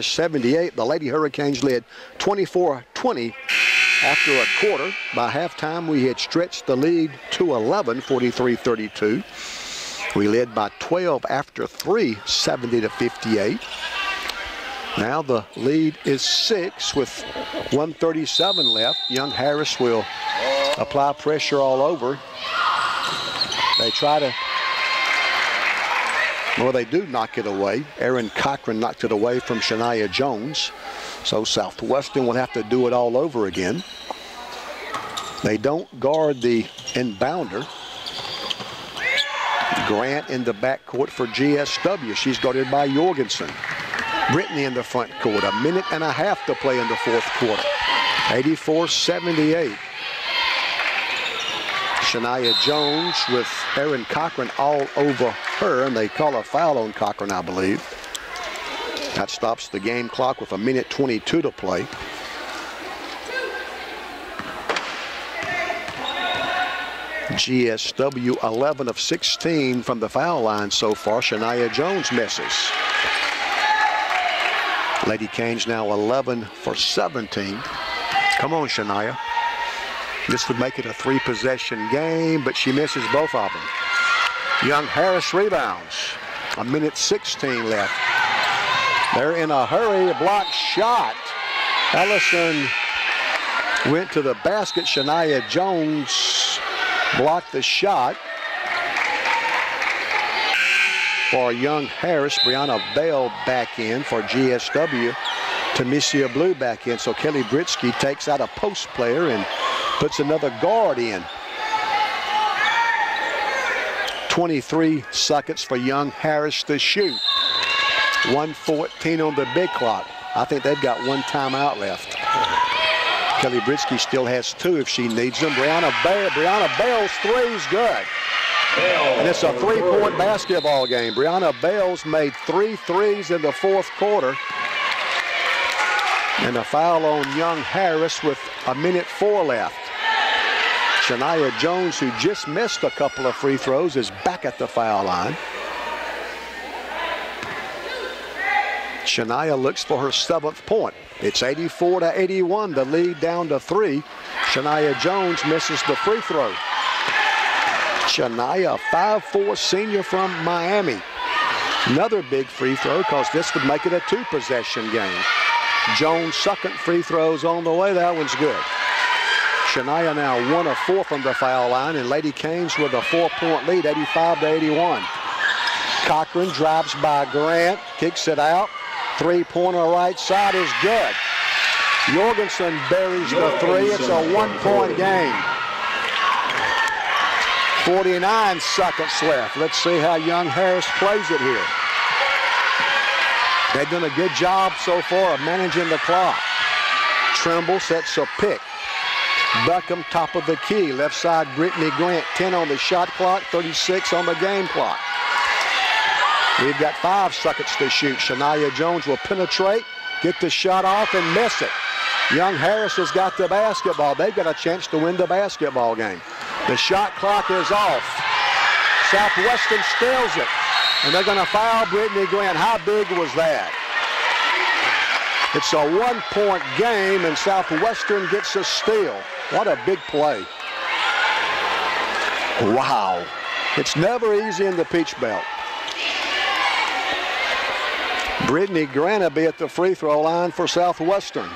78. The Lady Hurricanes led 24-20 after a quarter. By halftime, we had stretched the lead to 11, 43-32. We led by 12 after 3, 70-58. Now the lead is 6 with 1:37 left. Young Harris will apply pressure all over. They try to, well, they do knock it away. Erin Cochran knocked it away from Shania Jones. So Southwestern will have to do it all over again. They don't guard the inbounder. Grant in the backcourt for GSW. She's guarded by Jorgensen. Brittany in the front court. A minute and a half to play in the fourth quarter. 84-78. Shania Jones with Erin Cochran all over her, and they call a foul on Cochran, I believe. That stops the game clock with a minute 22 to play. GSW 11 of 16 from the foul line so far. Shania Jones misses. Lady Canes now 11 for 17. Come on, Shania. This would make it a 3-possession game, but she misses both of them. Young Harris rebounds. A minute 16 left. They're in a hurry. A blocked shot. Ellison went to the basket. Shania Jones blocked the shot. For Young Harris, Brianna Bell back in for GSW. Tamisha Blue back in. So Kelly Britsky takes out a post player and puts another guard in. 23 seconds for Young Harris to shoot. 1:14 on the big clock. I think they've got one timeout left. Kelly Britsky still has 2 if she needs them. Brianna Bell's 3 is good. And it's a 3-point basketball game. Brianna Bales made 3 threes in the fourth quarter. And a foul on Young Harris with a minute 4 left. Shania Jones, who just missed a couple of free throws, is back at the foul line. Shania looks for her 7th point. It's 84-81, the lead down to 3. Shania Jones misses the free throw. Shania, 5'4" senior from Miami. Another big free throw, because this would make it a 2-possession game. Jones' second free throw's on the way. That one's good. Shania now 1 of 4 from the foul line, and Lady Canes with a 4-point lead, 85-81. Cochran drives by Grant, kicks it out. 3-pointer right side is good. Jorgensen buries the 3. It's a 1-point game. 49 seconds left. Let's see how Young Harris plays it here. They've done a good job so far of managing the clock. Trimble sets a pick. Buckham top of the key. Left side Brittany Grant. 10 on the shot clock, 36 on the game clock. We've got 5 seconds to shoot. Shania Jones will penetrate, get the shot off, and miss it. Young Harris has got the basketball. They've got a chance to win the basketball game. The shot clock is off. Southwestern steals it. And they're going to foul Brittany Grant. How big was that? It's a 1-point game, and Southwestern gets a steal. What a big play. Wow. It's never easy in the Peach Belt. Brittany Grant will be at the free throw line for Southwestern.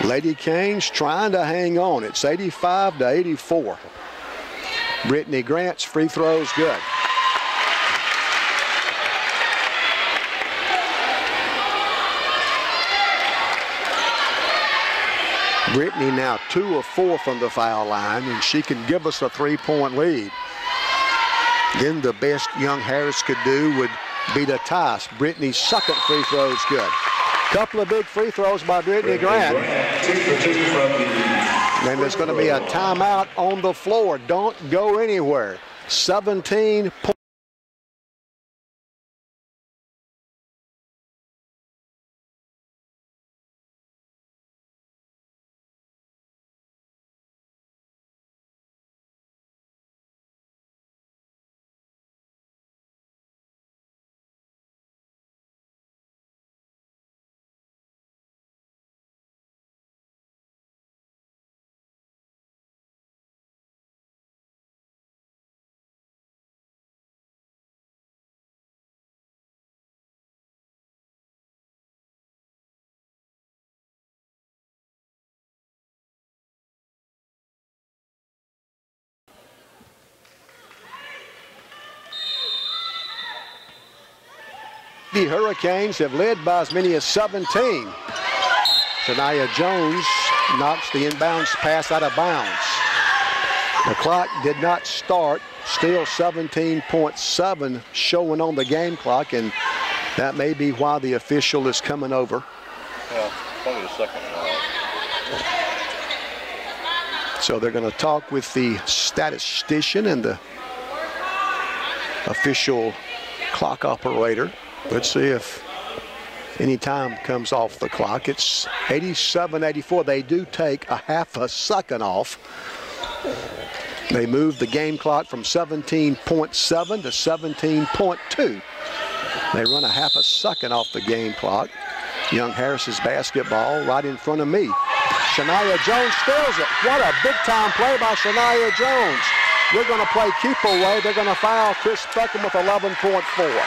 Lady Canes trying to hang on. It's 85-84. Brittany Grant's free throw's good. Brittany now 2 of 4 from the foul line, and she can give us a 3-point lead. Then the best Young Harris could do would be to tie. Brittany's second free throw is good. Couple of big free throws by Brittany Grant. And there's going to be a timeout on the floor. Don't go anywhere. 17 points. The Hurricanes have led by as many as 17. Shania Jones knocks the inbounds pass out of bounds. The clock did not start. Still 17.7 showing on the game clock, and that may be why the official is coming over. Well, only the second. So they're going to talk with the statistician and the official clock operator. Let's see if any time comes off the clock. It's 87-84. They do take a half a second off. They moved the game clock from 17.7 to 17.2. They run a half a second off the game clock. Young Harris's basketball right in front of me. Shania Jones steals it. What a big-time play by Shania Jones. We're going to play keep away. They're going to foul Chris Beckham with 11.4.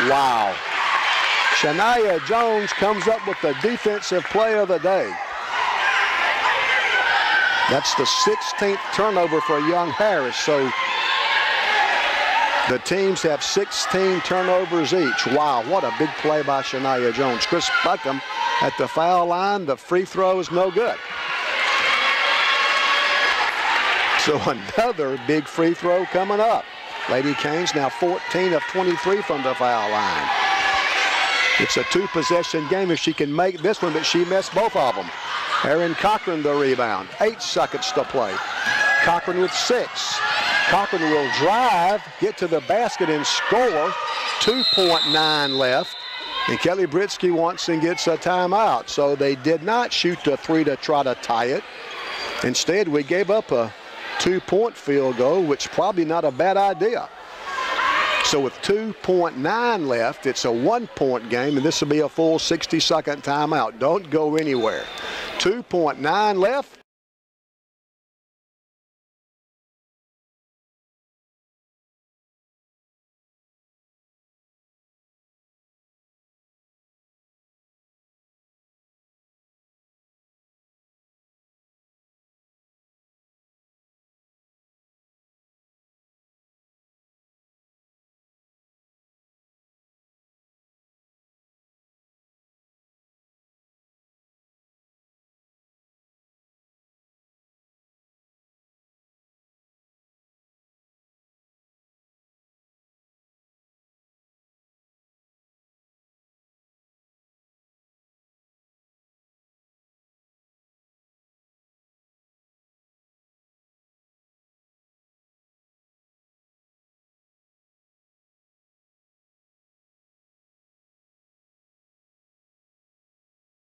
Wow. Shania Jones comes up with the defensive play of the day. That's the 16th turnover for young Harris. So the teams have 16 turnovers each. Wow, what a big play by Shania Jones. Chris Beckham at the foul line. The free throw is no good. So another big free throw coming up. Lady Canes now 14 of 23 from the foul line. It's a two-possession game if she can make this one, but she missed both of them. Erin Cochran the rebound. 8 seconds to play. Cochran with 6. Cochran will drive, get to the basket and score. 2.9 left. And Kelly Britsky wants and gets a timeout. So they did not shoot the 3 to try to tie it. Instead, we gave up a 2-point field goal, which probably not a bad idea. So with 2.9 left, it's a 1-point game, and this will be a full 60-second timeout. Don't go anywhere. 2.9 left.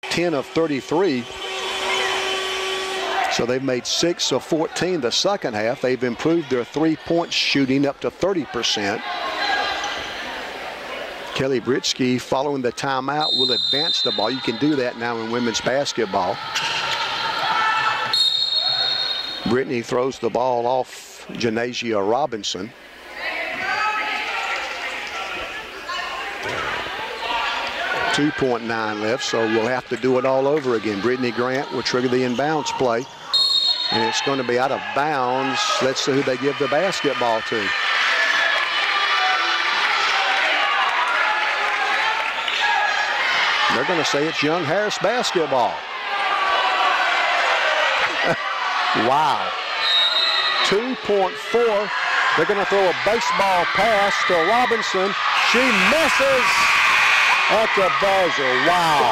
Ten of 33. So they've made 6 of 14 the second half. They've improved their three-point shooting up to 30%. Kelly Britsky, following the timeout, will advance the ball. You can do that now in women's basketball. Brittany throws the ball off Janasia Robinson. .9 left, so we'll have to do it all over again. Brittany Grant will trigger the inbounds play, and it's going to be out of bounds. Let's see who they give the basketball to. They're going to say it's young Harris basketball. Wow. 2.4. They're going to throw a baseball pass to Robinson. She misses at the buzzer. Wow.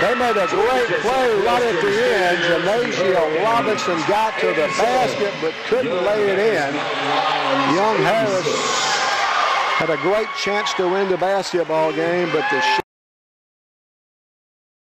They made a great play right at the end. Janasia Robinson got to the basket but couldn't lay it in. Young Harris had a great chance to win the basketball game, but the